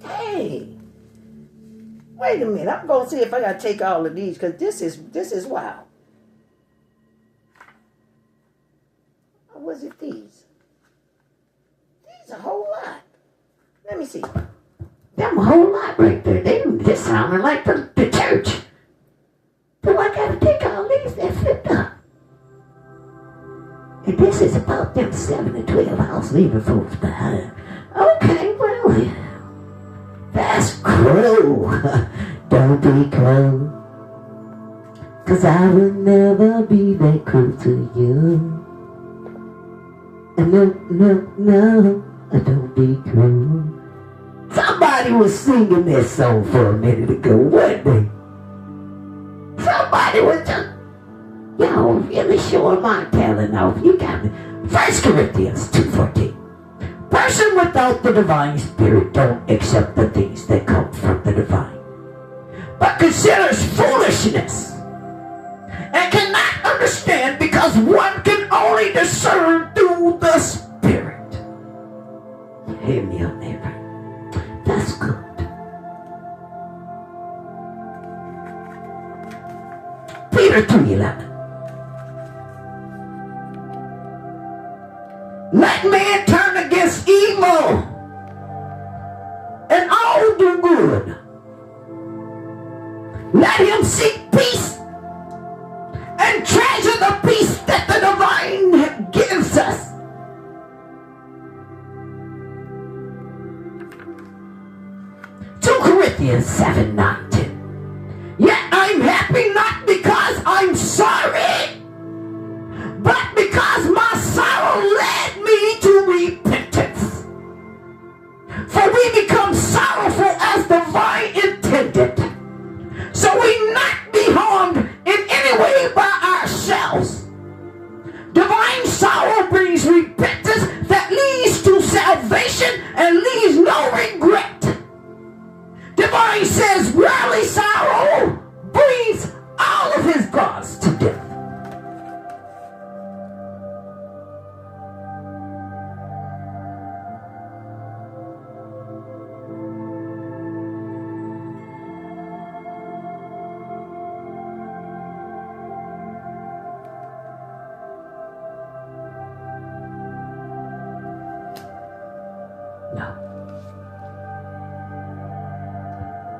Hey. Wait a minute, I'm going to see if I got to take all of these because this is wild. Or was it these? These a whole lot. Let me see. Them a whole lot right there. They just sounding like the church. Do I got to take all these that flipped up? And this is about them 7 and 12 house leaving folks behind. Okay, well, that's cruel. Don't be cruel. 'Cause I will never be that cruel to you. And no, don't be cruel. Somebody was singing that song for a minute ago, wasn't they? Somebody was just, y'all really showing my talent off. You got me. 1 Corinthians 2:14. Person without the divine spirit don't accept the things that come from the divine. but considers foolishness, and cannot understand because one can only discern through the Spirit. Hear me out there. That's good. Peter 3:11. Let man turn against evil and all do good. Let him seek peace and treasure the peace that the divine gives us. Corinthians 7:9-10. Yet I'm happy not because I'm sorry, but because my sorrow led me to repentance. For we become sorrowful as the vine intended, so we not be harmed in any way by ourselves. Divine sorrow brings repentance that leads to salvation and leaves no regret. Divine says worldly sorrow brings all of his gods to death.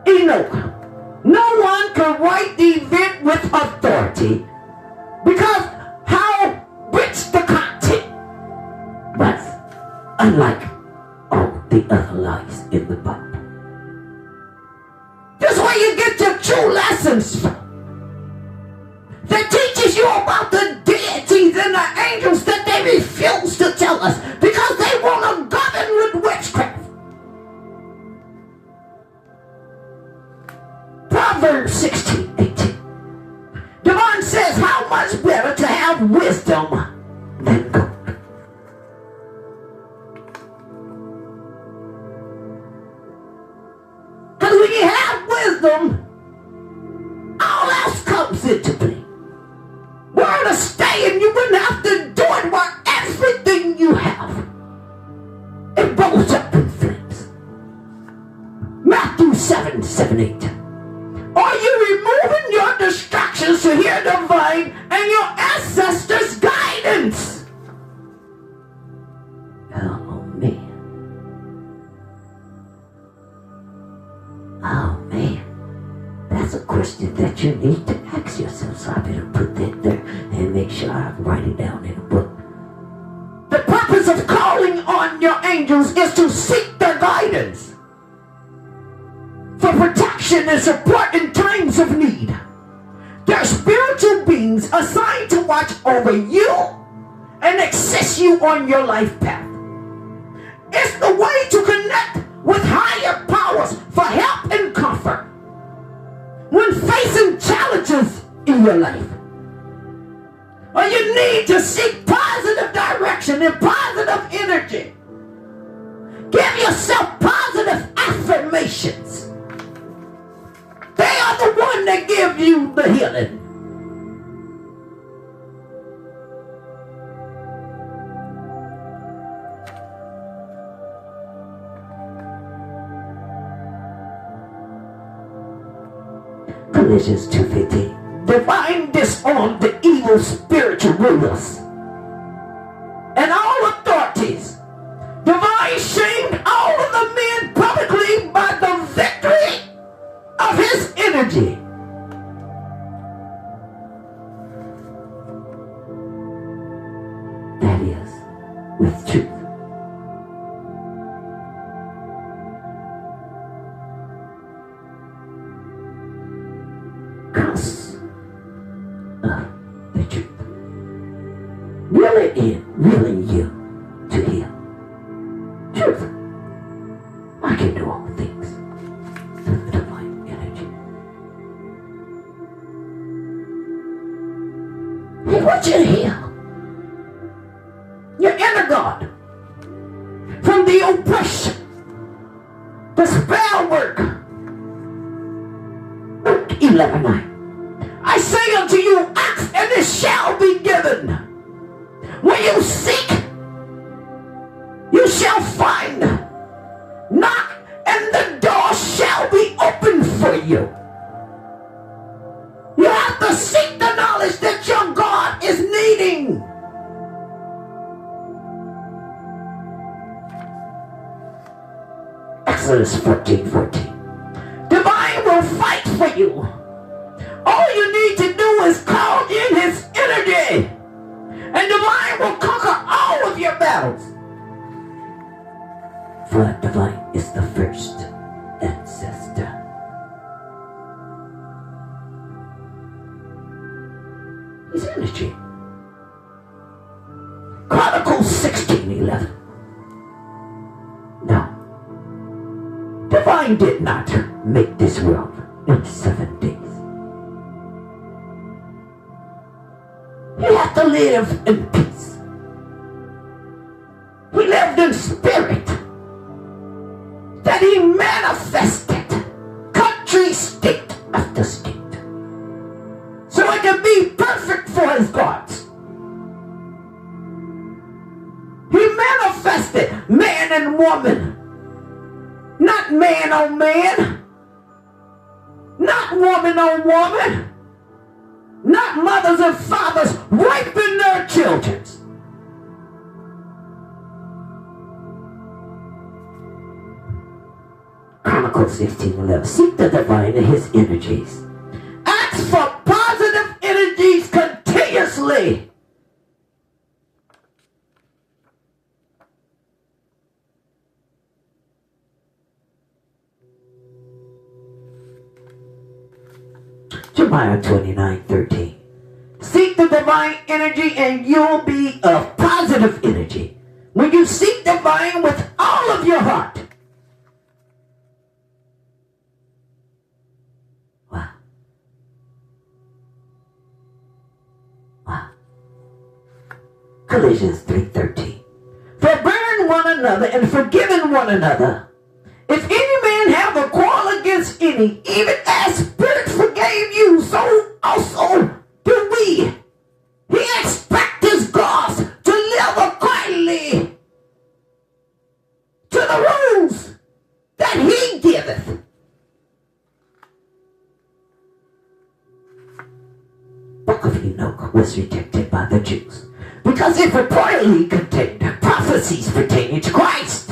Enoch, no one can write the event with authority because how rich the content. But unlike all the other lies in the Bible, that's where you get your true lessons from. That teaches you about the deities and the angels that they refuse to tell us because they want to govern with witchcraft. Proverbs 16:18. Divine says how much better to have wisdom than gold. Because when you have wisdom, all else comes into play. Where to stay, and you wouldn't have to do it where everything you have, it blows up in flames. Matthew 7:8. Are you removing your distractions to hear divine and your ancestors' guidance? Oh man. Oh man. That's a question that you need to ask yourself. So I better put that there and make sure I write it down in a book. The purpose of calling on your angels is to seek their guidance for protection and support in times of need. They're spiritual beings assigned to watch over you and assist you on your life path. It's the way to connect with higher powers for help and comfort when facing challenges in your life. Or you need to seek positive direction and positive energy. Give yourself positive affirmations. They are the one that give you the healing. Galatians 2:15. Divine disarmed the evil spiritual rulers and all authorities. Divine shamed all of the men publicly by the victory of his energy. That is, with truth. Cause of the truth. Willing you to heal. Truth. I can do all things through the divine energy. He wants you to heal your inner God from the oppression, the spell work, the 11:9. I say unto you, ask and it shall be given. When you seek, you shall find. Knock and the door shall be opened for you. You have to seek the knowledge that your God is needing. Exodus 14:14. Divine will fight for you. All you need to do is call in his energy, and divine will conquer all of your battles. For divine is the first ancestor. His energy. Chronicles 16:11. No. Divine did not make this world in 7 days. He had to live in peace. He lived in spirit. That he manifested country, state after state. So it can be perfect for his gods. He manifested man and woman. Not man on man. Not woman on woman. Not mothers and fathers raping their children. Chronicles 16:11. Seek the divine and his energies. Ask for positive energies continuously. Jeremiah 29:13. Seek the divine energy and you'll be of positive energy. When you seek divine with all of your heart. Wow. Wow. Colossians 3:13. Forbearing one another and forgiving one another. If any man have a quarrel against any, even as Spirit forgave you, so also do we. He expects his gods to live accordingly to the rules that he giveth. Book of Enoch was rejected by the Jews because it purportedly contained prophecies pertaining to Christ.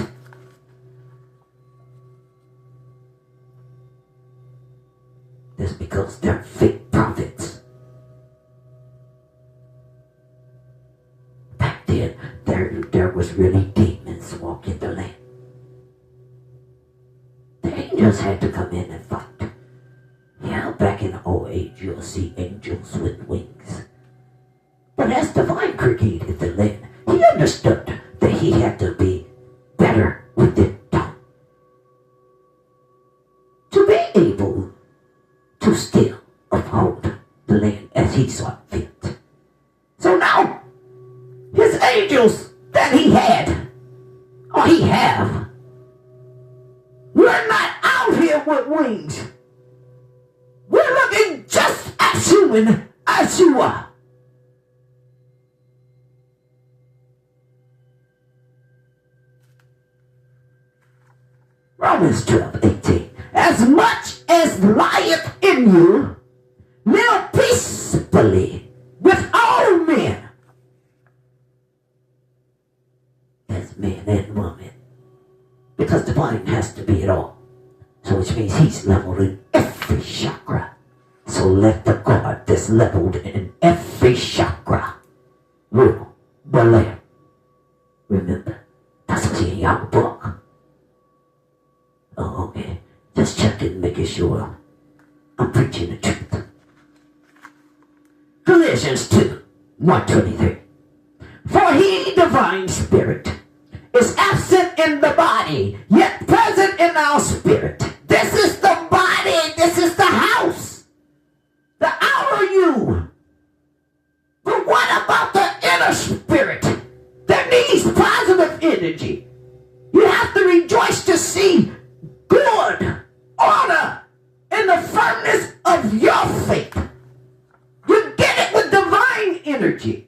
That's because they're fake prophets. Back then, there was really demons walking the land. The angels had to come in and fight. Yeah, back in the old age, you'll see angels with wings. But as divine created the land, he understood that he had to be better with it done. To be able to still uphold the land as he saw fit. So now, his angels that he had, or he have, we're not out here with wings. We're looking just as human as you are. Romans 12:18. As much as lieth in you, live peaceably with all men. That's man and woman. Because divine has to be it all. So which means he's leveled in every chakra. So let the God that's leveled in every chakra rule the land. Remember, that's what's in your book. Oh, okay. Just checking, making sure I'm preaching the truth. Colossians 2:1-23. For he, divine spirit, is absent in the body, yet present in our spirit. This is the body, this is the house, the outer you. But what about the inner spirit that needs positive energy? You have to rejoice to see good order in the firmness of of your faith. You get it with divine energy.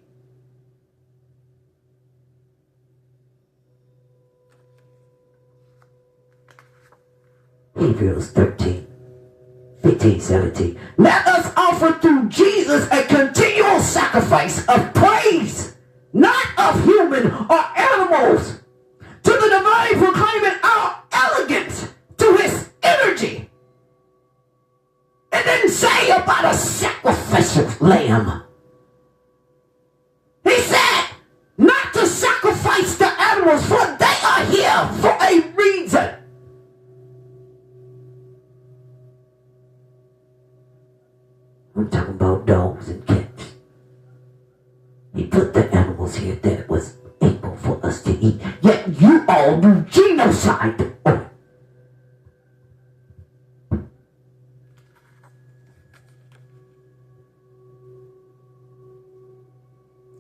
Hebrews 13, 15, 17. Let us offer through Jesus a continual sacrifice of praise, not of human or animals, to the divine, proclaiming our elegance to his energy. It didn't say about a sacrificial lamb. He said not to sacrifice the animals, for they are here for a reason. I'm talking about dogs and cats. He put the animals here that was able for us to eat. Yet you all do genocide on it.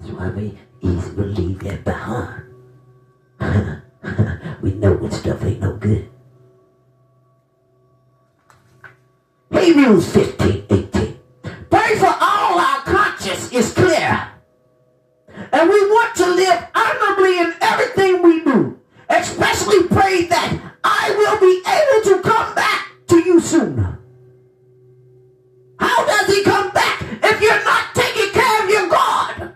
So I may easily leave that behind. We know when stuff ain't no good. Hebrews 15, 18. Pray for all our conscience is clear. And we want to live honorably in everything we do. Especially pray that I will be able to come back to you soon. How does he come back if you're not taking care of your God?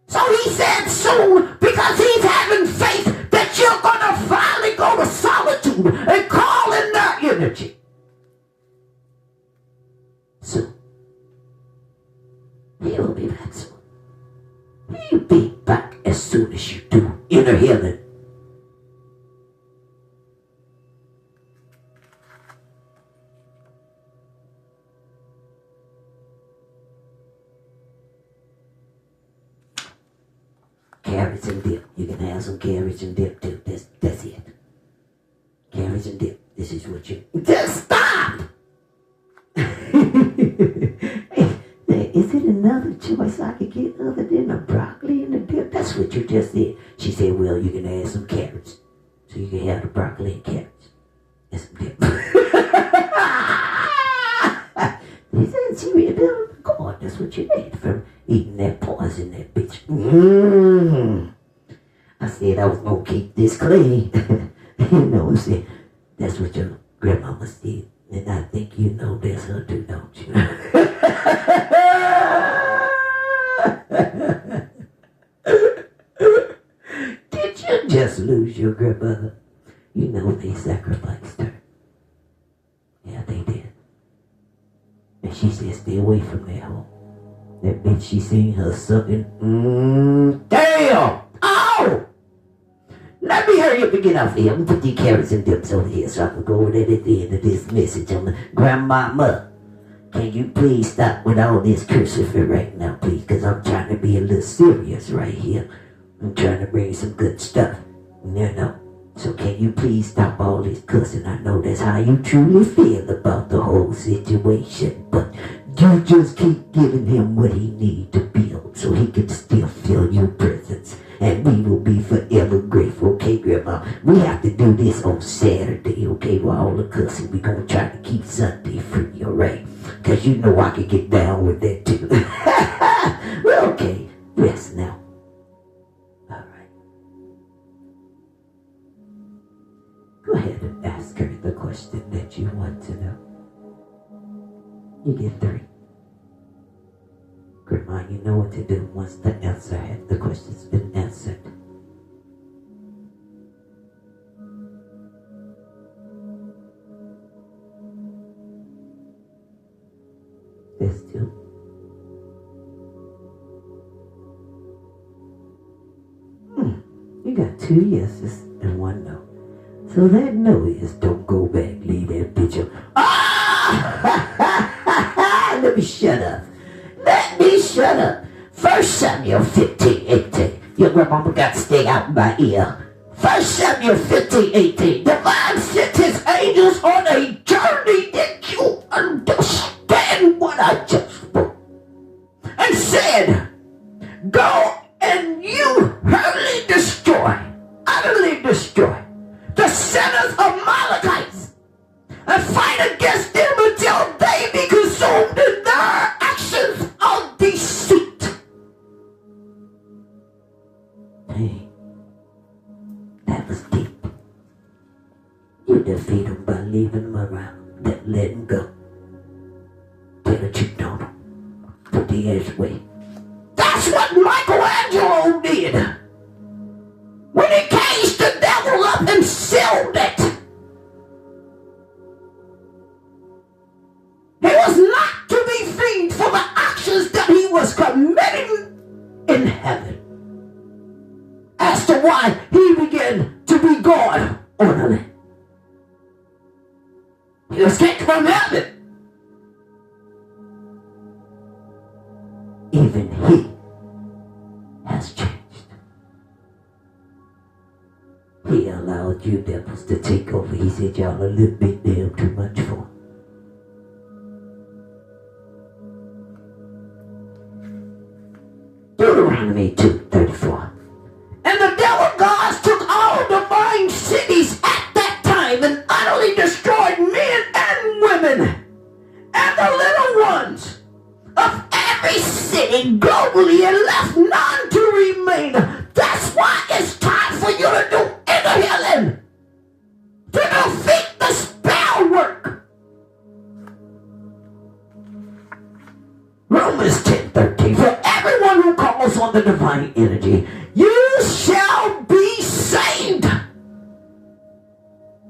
So he said soon because he's having faith that you're going to finally go to solitude and call in their energy. Soon. He will be back soon. He'll be back as soon as you do inner healing. Carrots and dip. You can have some carrots and dip too. That's it. Carrots and dip. This is what you... Just stop! Is it another choice I could get other than a broccoli and a dip? That's what you just did. She said, well, you can add some carrots. So you can have the broccoli and carrots. And some dip. He said, she really did. God, that's what you need from eating that poison, that bitch. I said I was going to keep this clean. You know, I said, that's what your grandmama said. And I think you know that's her too, don't you? Did you just lose your grandmother? You know they sacrificed her. Yeah, they did. And she said, stay away from that hoe. That bitch, she seen her sucking. Damn! Oh! Let me hurry up and get off here. I'm gonna put these carrots and dips over here so I can go over there at the end of this message. I'm Grandmama, can you please stop with all this cursing for right now, please? Because I'm trying to be a little serious right here. I'm trying to bring some good stuff. You know. So can you please stop all this cussing? I know that's how you truly feel about the whole situation. But you just keep giving him what he needs to build so he can still feel your presence. And we will be forever grateful, okay, Grandma? We have to do this on Saturday, okay, with all the cussing. We're going to try to keep Sunday free, all right? Because you know I can get down with that, too. Well, okay, rest now. All right. Go ahead and ask her the question that you want to know. You get 3. Grandma, you know what to do once the question's been answered. There's 2. You got 2 yeses and 1 no. So that no is don't go back, leave that bitch up. Ah! Let me shut up. Let me shut up. 1 Samuel 15, 18. Your grandmama got to stay out my ear. 1 Samuel 15, 18. The man sent his angels on a journey. Did you understand what I just spoke? And said, go and you utterly destroy the sinners of Amalekites and fight against them until they become will defeat them by leaving them around, letting them go. Tell the truth on them. Put the edge away. That's what Michelangelo did. When he caged the devil up and sealed it. He was not to be freed for the actions that he was committing in heaven. As to why he began to be God on the land. He was kicked from heaven. Even he has changed. He allowed you devils to take over. He said y'all a little bit damn too much for him. Deuteronomy 2:34. And the devil gods took all divine cities at that time and utterly destroyed men and women and the little ones of every city globally and left none to remain. That's why it's time for you to do inner healing, to defeat the spell work. Romans 10:13. For everyone who calls on the divine energy, you shall be saved.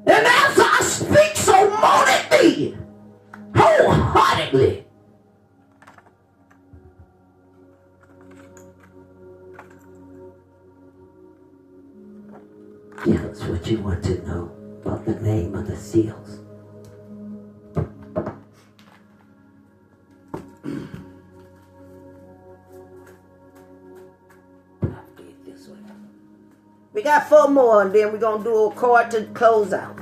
And as I speak, so moan it be wholeheartedly. Yeah, that's what you want to know about the name of the seals. We got 4 more, and then we're going to do a chord to close out.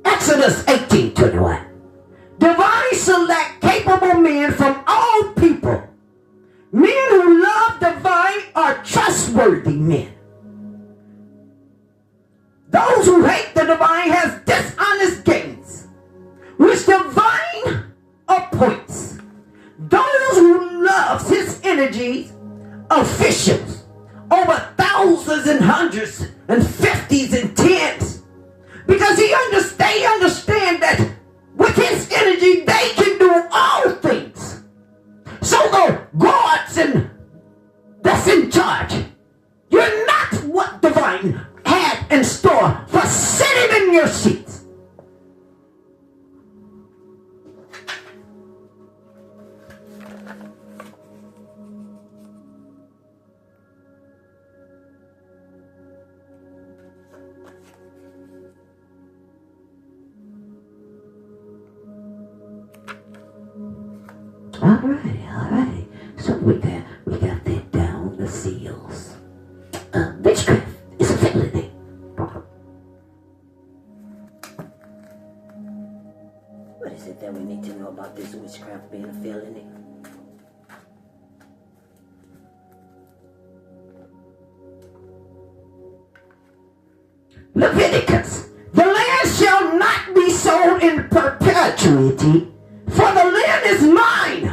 Exodus 18:21. Divine select capable men from all people. Men who love divine are trustworthy men. Those who hate the divine has dishonest gains, which divine appoints. Those who love his energies, officials, over thousands and hundreds and fifties and tens, because they understand that with his energy they can do all things. So the gods and that's in charge, you're not what divine had in store for sitting in your seats. Alrighty. So we got that down, the seals. Witchcraft is a felony. What is it that we need to know about this witchcraft being a felony? Leviticus. The land shall not be sold in perpetuity, for the land is mine.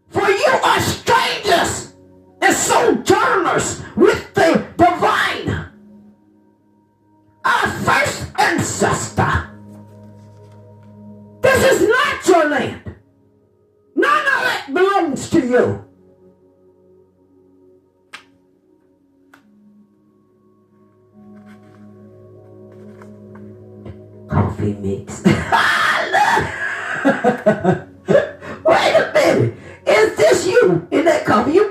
For you are strangers and sojourners with the divine, our first ancestor. This is not your land. None of it belongs to you. Coffee mix. Wait a minute. Is this you in that coffee? You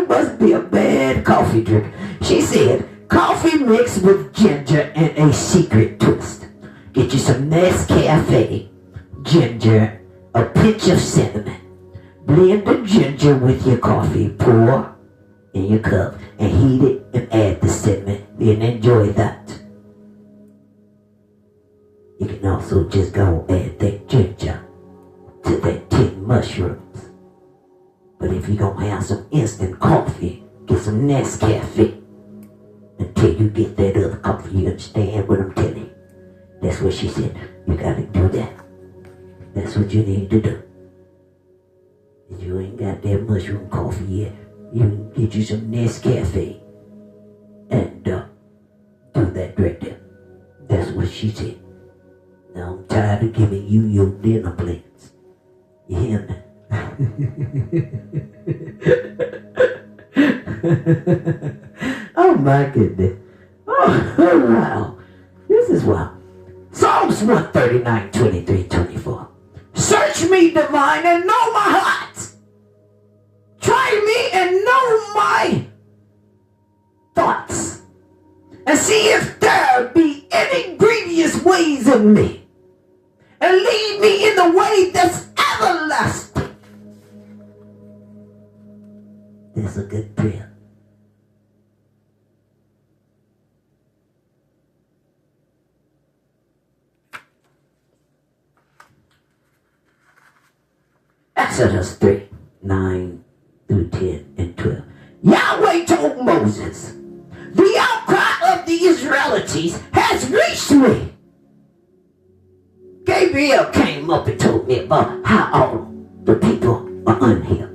must be a bad coffee drinker. She said, coffee mixed with ginger and a secret twist. Get you some Nescafe, ginger, a pinch of cinnamon. Blend the ginger with your coffee. Pour in your cup and heat it and add the cinnamon. Then enjoy that. You can also just go add that ginger to that 10 mushrooms. But if you're going to have some instant coffee, get some Nescafe until you get that other coffee. You understand what I'm telling you? That's what she said. You got to do that. That's what you need to do. If you ain't got that mushroom coffee yet, you can get you some Nescafe and she said, now I'm tired of giving you your dinner plates. You hear me? Oh my goodness. Oh, wow. This is wild. Psalms 139, 23, 24. Search me, divine, and know my heart. Try me and know my thoughts. And see if there be any grievous ways in me. And lead me in the way that's everlasting. That's a good prayer. Exodus 3, 9 through 10 and 12. Yahweh told Moses, the outcry of the Israelites has reached me. Gabriel came up and told me about how all the people are unhealed.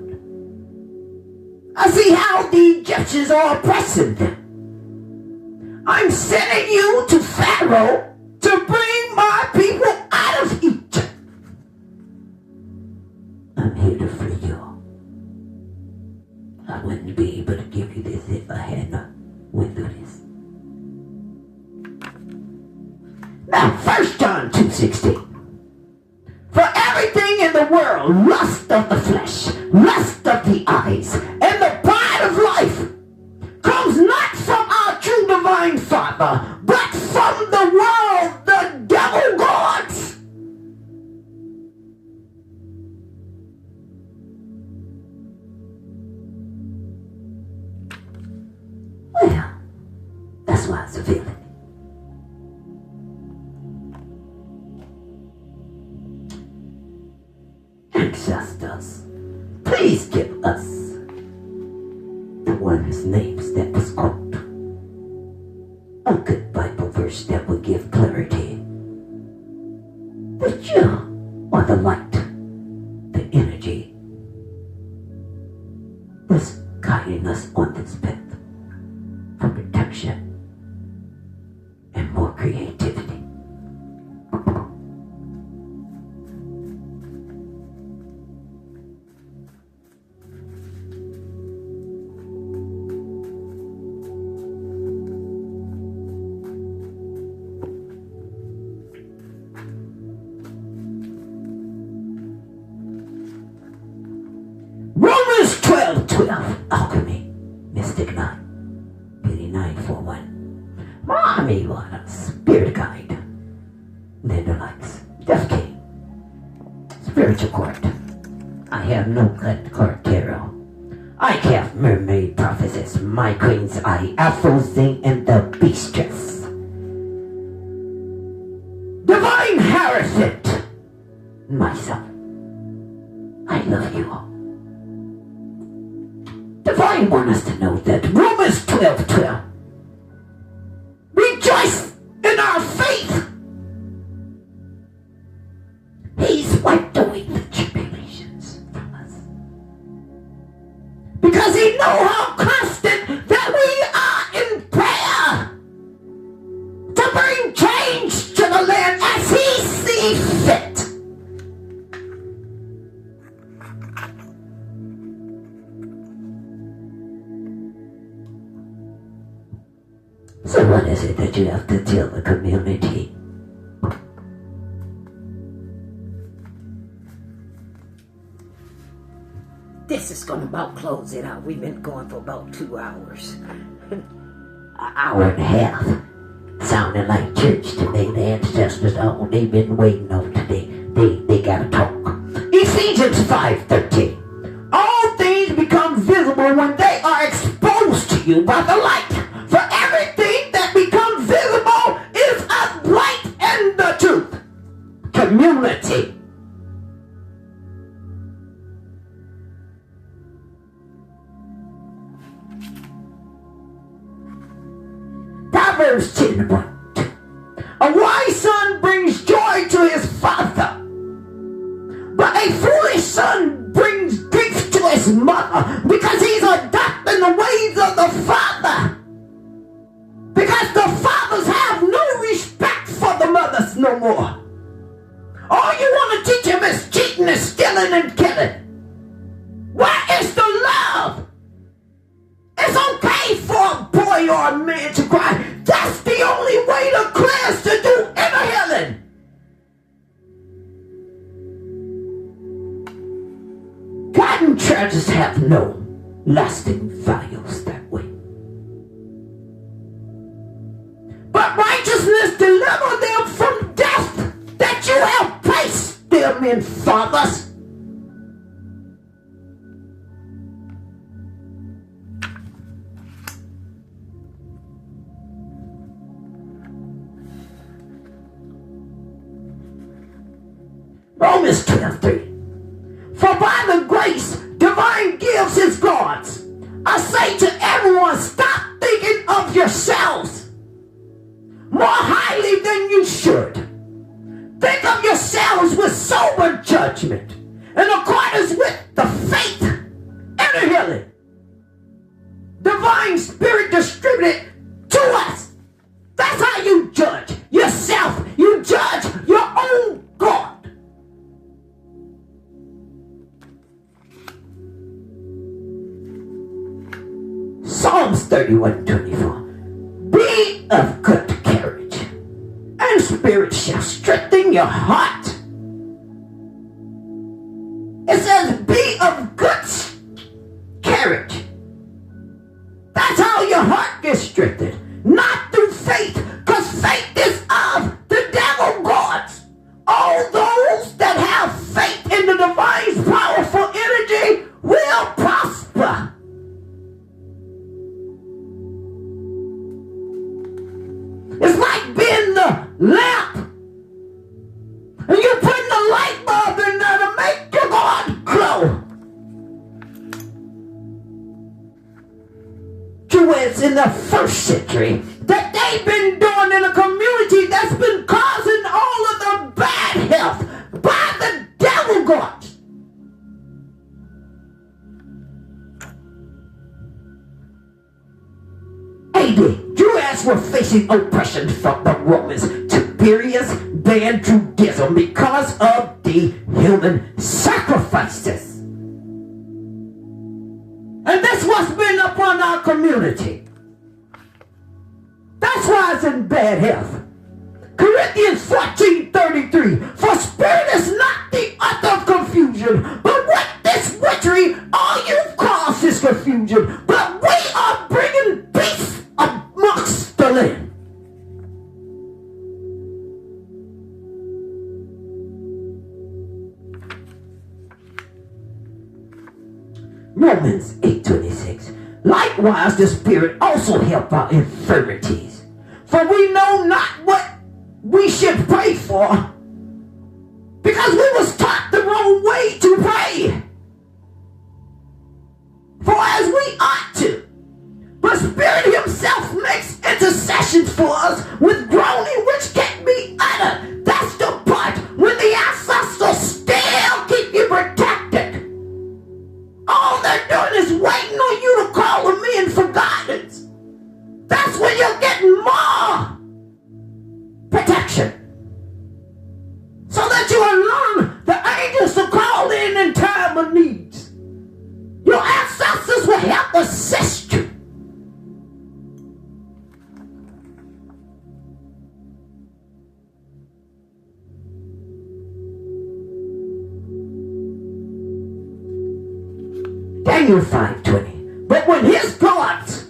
I see how the Egyptians are oppressing them. I'm sending you to Pharaoh to bring my people out of Egypt. I'm here to free you. I wouldn't be able to give you this if I had not went through this. Now, 1 John 2:16. For everything in the world, lust of the flesh, lust of the eyes, and the pride of life, comes not from our true divine Father, but from the world, the devil gods. Well, that's why it's a feeling. Ancestors, please give us the one's names that was called. A good Bible verse that will give clarity that you are the light, the energy that's guiding us on this path for protection and more creativity. Romans 12:12, alchemy, mystic 9, beauty 941. Mommy, what a spirit guide. Linda likes Death King, spiritual court. I have no cut card tarot. I have mermaid prophetess, my queen's eye, Afro Zing, and the beastress. Divine Hierophant, myself. I love you all. Divine want us to know that Romans 12:12. Rejoice in our faith. He's wiped away the tribulations from us. Because he knows how constant that we are in prayer to bring change to the land as he sees fit. So what is it that you have to tell the community? This is gonna about close it out. We've been going for about 2 hours. An hour and a half. Sounding like church today. The ancestors, oh, they've been waiting on today. They gotta talk. Ephesians 5:13. All things become visible when they are exposed to you by the light. For everything that becomes visible is of light and the truth. Community. Proverbs 10:1. A wise son brings joy to his father, but a foolish son brings grief to his mother, because he's adopting the ways of the father. Because the fathers have no respect for the mother. more. All you want to teach him is cheating and stealing and killing. Where is the love? It's okay for a boy or a man to cry. That's the only way to cleanse, to do inner healing. God and churches have no lasting values that way. But righteousness deliver them from death, that you have placed them in, fathers. Romans 12:3. For by the grace divine gives his gods, I say to everyone, stop thinking of yourselves more highly than you should. Think of yourselves with sober judgment, in accordance with the faith, inner healing, divine spirit distributed to us. That's how you judge yourself. You judge your own God. Psalms 31:24. Be of good courage, and spirit shall strengthen your heart. It says, be of good courage. That's how your heart gets strengthened. Not through faith, because faith is of the devil gods. All those that have faith in the divine's powerful energy will prosper. It's like being the lamp, and you're putting the light bulb in there to make your God glow. Druids in the first century, that they've been doing in a community that's been causing all of the bad health by the devil gods. AD, Druids were facing oppression from the Romans. Tiberius banned Druidism because of the human sacrifices. And that's what's been upon our community. That's why it's in bad health. Corinthians 14:33. For spirit is not the author of confusion, but with this witchery all you've caused is confusion. But we are bringing peace amongst the land. Romans 8:26. Likewise, the Spirit also help our infirmities. For we know not what we should pray for, because we was taught the wrong way to pray. For as we ought to. But Spirit himself makes intercessions for us with groaning which can't be uttered. That's the part when the ancestors still keep you protected. All they're doing is waiting on you to call them in for guidance. That's when you're getting more protection. So that you will learn the angels to call in time of needs. Your ancestors will help assist you. Daniel 5:20. But when his gods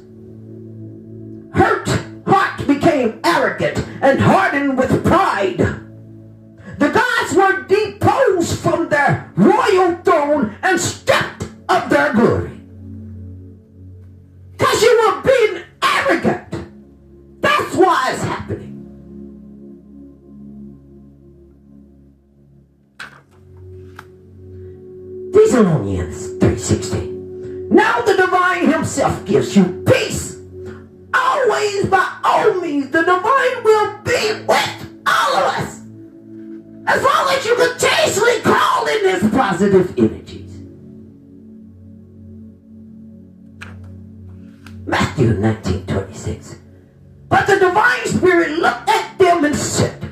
heart became arrogant and hardened with pride, the gods were deposed from their royal throne and stripped of their glory. Because you were being arrogant. That's why it's happening. Thessalonians 3:16. Now the divine himself gives you peace. Always, by all means, the divine will be with all of us. As long as you continuously call in his positive energies. Matthew 19:26. But the divine spirit looked at them and said,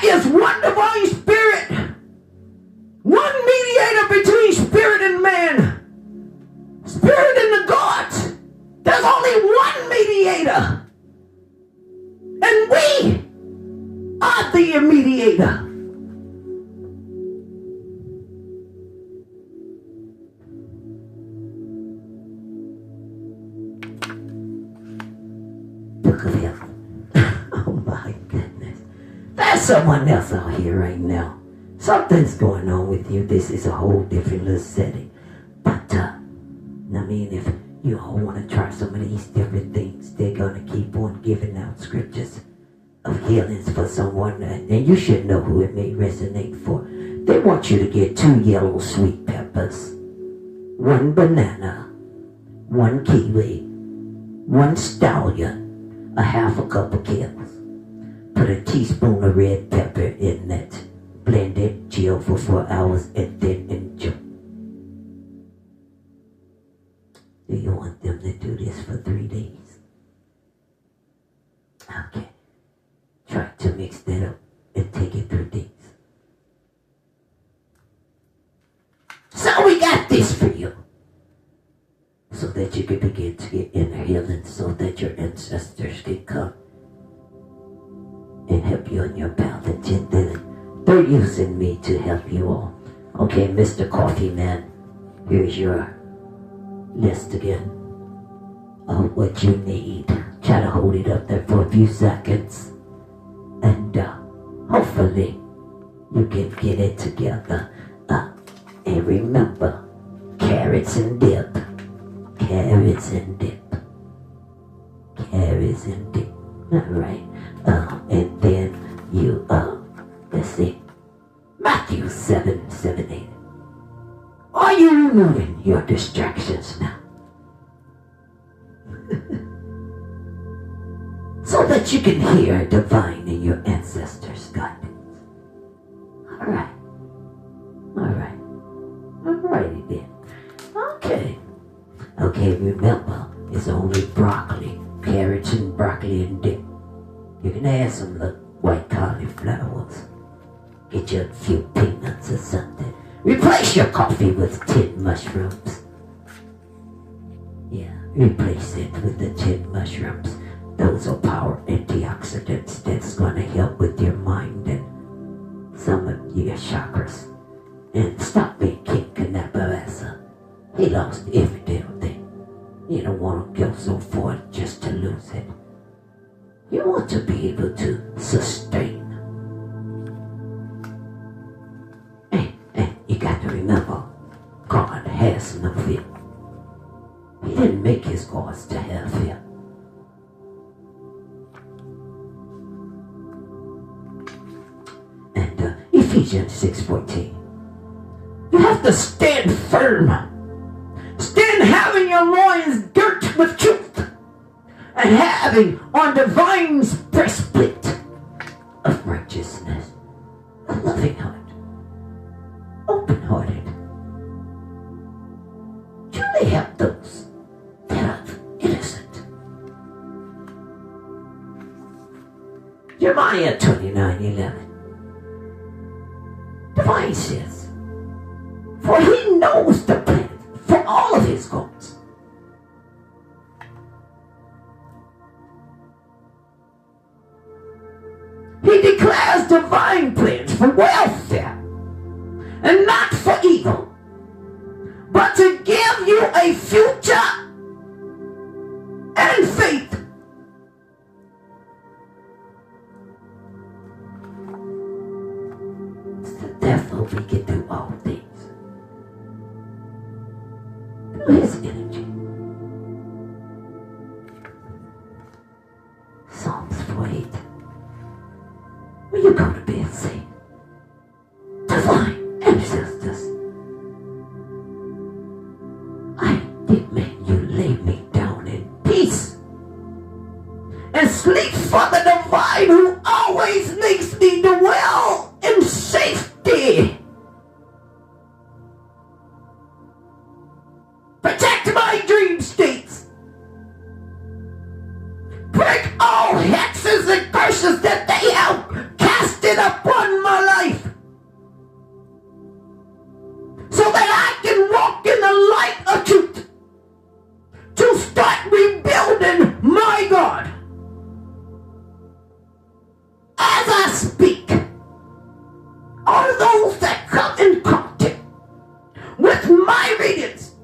is one divine spirit, one mediator between spirit and man, spirit and the gods. There's only one mediator, and we are the mediator. Book of Heaven. Oh my goodness. There's someone else out here right now. Something's going on with you. This is a whole different little setting. But, I mean, if you all want to try some of these different things, they're going to keep on giving out scriptures of healings for someone. And you should know who it may resonate for. They want you to get 2 yellow sweet peppers, 1 banana, 1 kiwi, 1 stallion, a half a cup of kales. Put a teaspoon of red pepper in that. Blend it, chill for 4 hours, and then enjoy. Do you want them to do this for 3 days? Okay. Try to mix that up and take it 3 days. So we got this for you, so that you can begin to get inner healing, so that your ancestors can come and help you on your path. And then they're using me to help you all. Okay, Mr. Coffee Man, here's your list again of what you need. Try to hold it up there for a few seconds, and hopefully you can get it together. And remember, carrots and dip. Carrots and dip. Carrots and dip. Alright. And then you, let's see. Matthew 7:8. Are you removing your distractions now? So that you can hear divine in your ancestors' guidance. Alright. Alright. Alrighty then. Okay. Okay, remember, it's only broccoli, carrots and broccoli and dip. You can add some white cauliflowers. Get you a few peanuts or something. Replace your coffee with 10 mushrooms. Yeah, replace it with the 10 mushrooms. Those are power antioxidants that's going to help with your mind and some of your chakras. And stop being King Kanabarasa. He lost every damn thing. You don't want to go so far just to lose it. You want to be able to sustain. And you got to remember, God has no fear. He didn't make his gods to have fear. And Ephesians 6:14. You have to stand firm. Stand having your loins girt with truth, and having on divine's breastplate of righteousness, a loving heart, open-hearted. Truly help those that are innocent. Jeremiah 29:11. Divine says, for he knows the plan for all of his gods. He declares divine plans for welfare and not for evil, but to give you a future and faith. Therefore we can do all things through his energy. Psalms 4:8. When you go to bed, say, divine ancestors, I demand you lay me down in peace and sleep for the divine who always makes me dwell in safety. Protect my dream states. Break all hexes and curses that they have casted upon all those that come in contact with my readings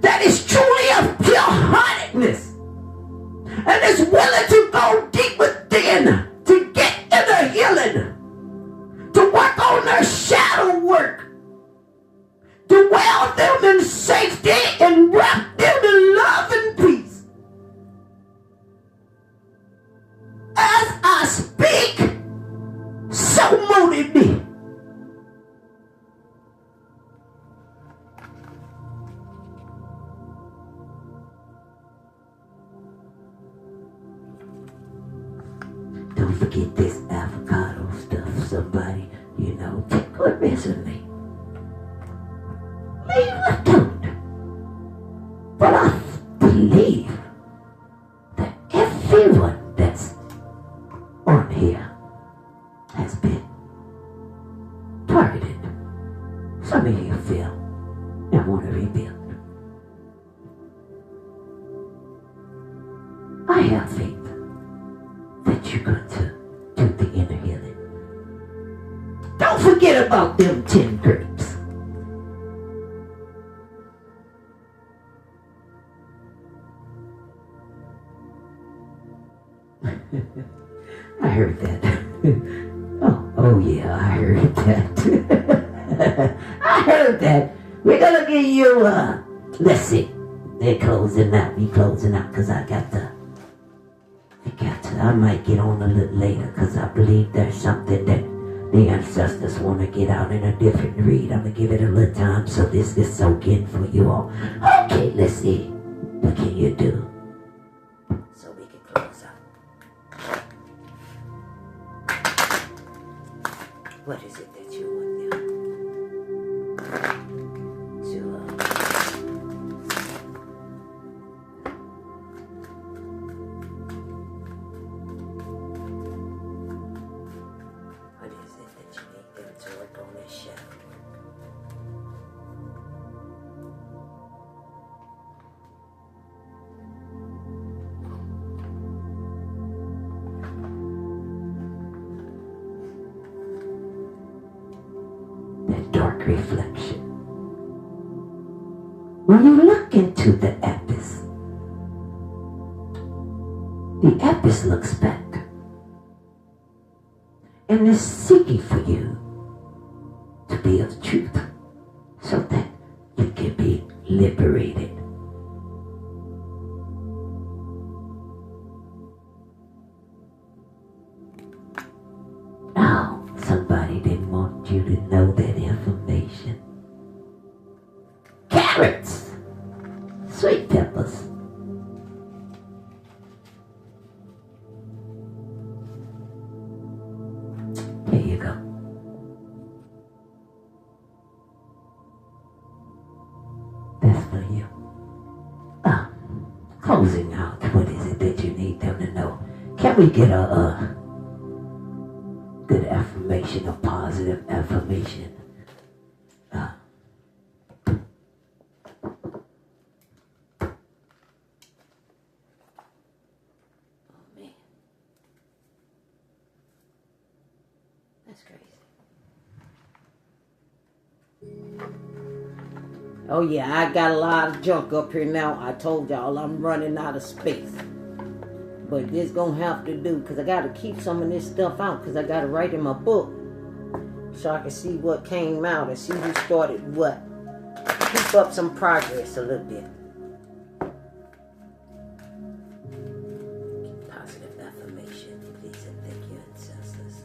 that is truly of pure-heartedness and is willing to go deep within to get inner healing, to work on their shadow work, to well them in safety and wrap them in love and peace. As I speak, so motive me. Don't forget this avocado stuff. Somebody, take a resume. Leave a note. But I believe that everyone that's on here has been targeted. Some of you feel and want to rebuild. I have faith that you're going to do the inner healing. Don't forget about them 10 grapes. I heard that. Oh yeah, I heard that. I heard that. We're gonna give you, let's see. They're closing out. We closing out because I might get on a little later because I believe there's something that the ancestors want to get out in a different read. I'm going to give it a little time so this can soak in for you all. Okay, let's see. What can you do so we can close out? What is it that you want now? What is it that you need them to work on this shadow that dark reflection. When you look into the abyss looks back and is seeking for you to be of truth so that you can be liberated. Oh, somebody didn't want you to know that information. Carrots, sweet peppers. Here you go. That's for you. Closing out, what is it that you need them to know? Can we get a good affirmation, a positive affirmation? Oh yeah, I got a lot of junk up here now. I told y'all I'm running out of space. But this gonna have to do, because I gotta keep some of this stuff out, because I gotta write in my book so I can see what came out and see who started what. Keep up some progress a little bit. Positive affirmation, please and thank you, ancestors.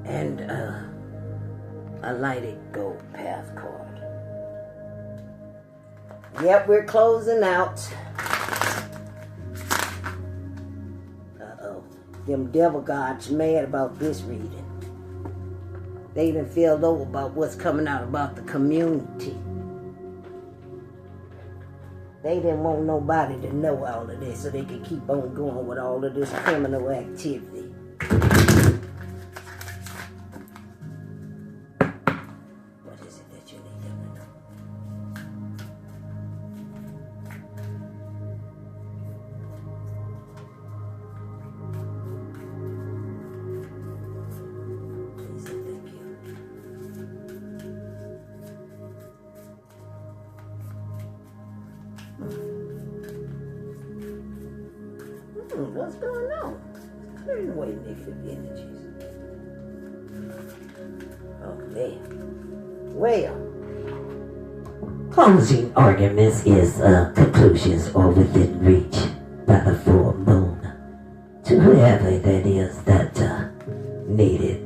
And a lighted gold path card. Yep, we're closing out. Uh-oh. Them devil gods mad about this reading. They even feel low about what's coming out about the community. They didn't want nobody to know all of this so they could keep on going with all of this criminal activity. moon. What's going on? Clearing away negative energies. Oh, man. Well. Closing arguments is conclusions are within reach by the full moon. To whoever that is that needed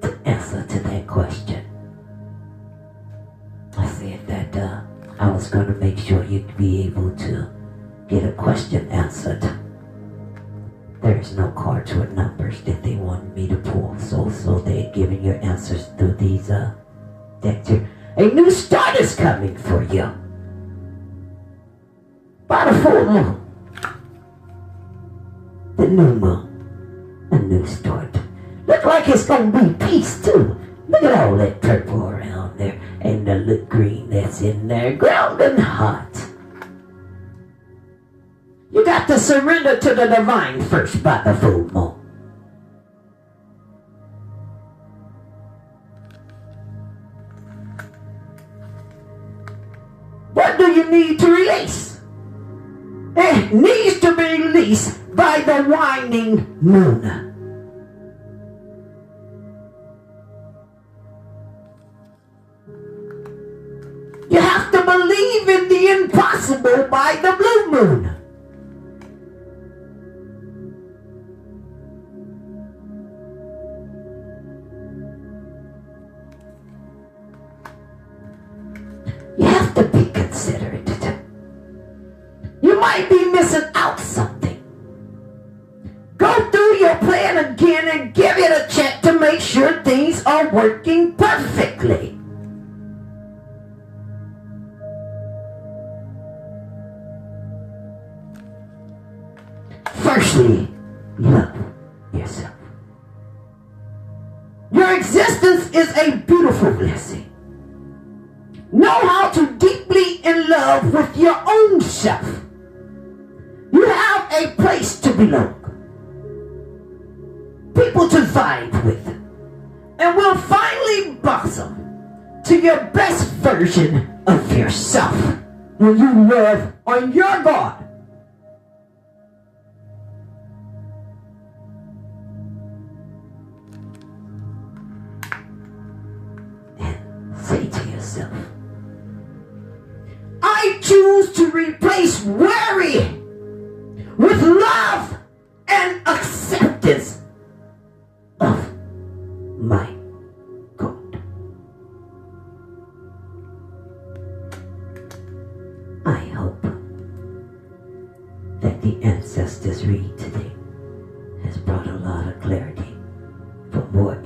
to answer to that question. I said that I was going to make sure you'd be able to get a question answered. There's no cards with numbers that they wanted me to pull, so they're giving your answers through these decks here. A new start is coming for you. By the full moon. The new moon. A new start. Look like it's gonna be peace too. Look at all that purple around there. And the little green that's in there. Grounding hot. You got to surrender to the divine first by the full moon. What do you need to release? It needs to be released by the waning moon. You have to believe in the impossible by the blue moon. You have to be considerate. You might be missing out something. Go through your plan again and give it a check to make sure things are working perfectly. Firstly, love yourself. Your existence is a beautiful blessing. Know how to deeply in love with your own self. You have a place to belong. People to vibe with. And will finally blossom to your best version of yourself when you live on your God. And say to yourself, I choose to replace worry with love and acceptance of my God. I hope that the Ancestors read today has brought a lot of clarity for more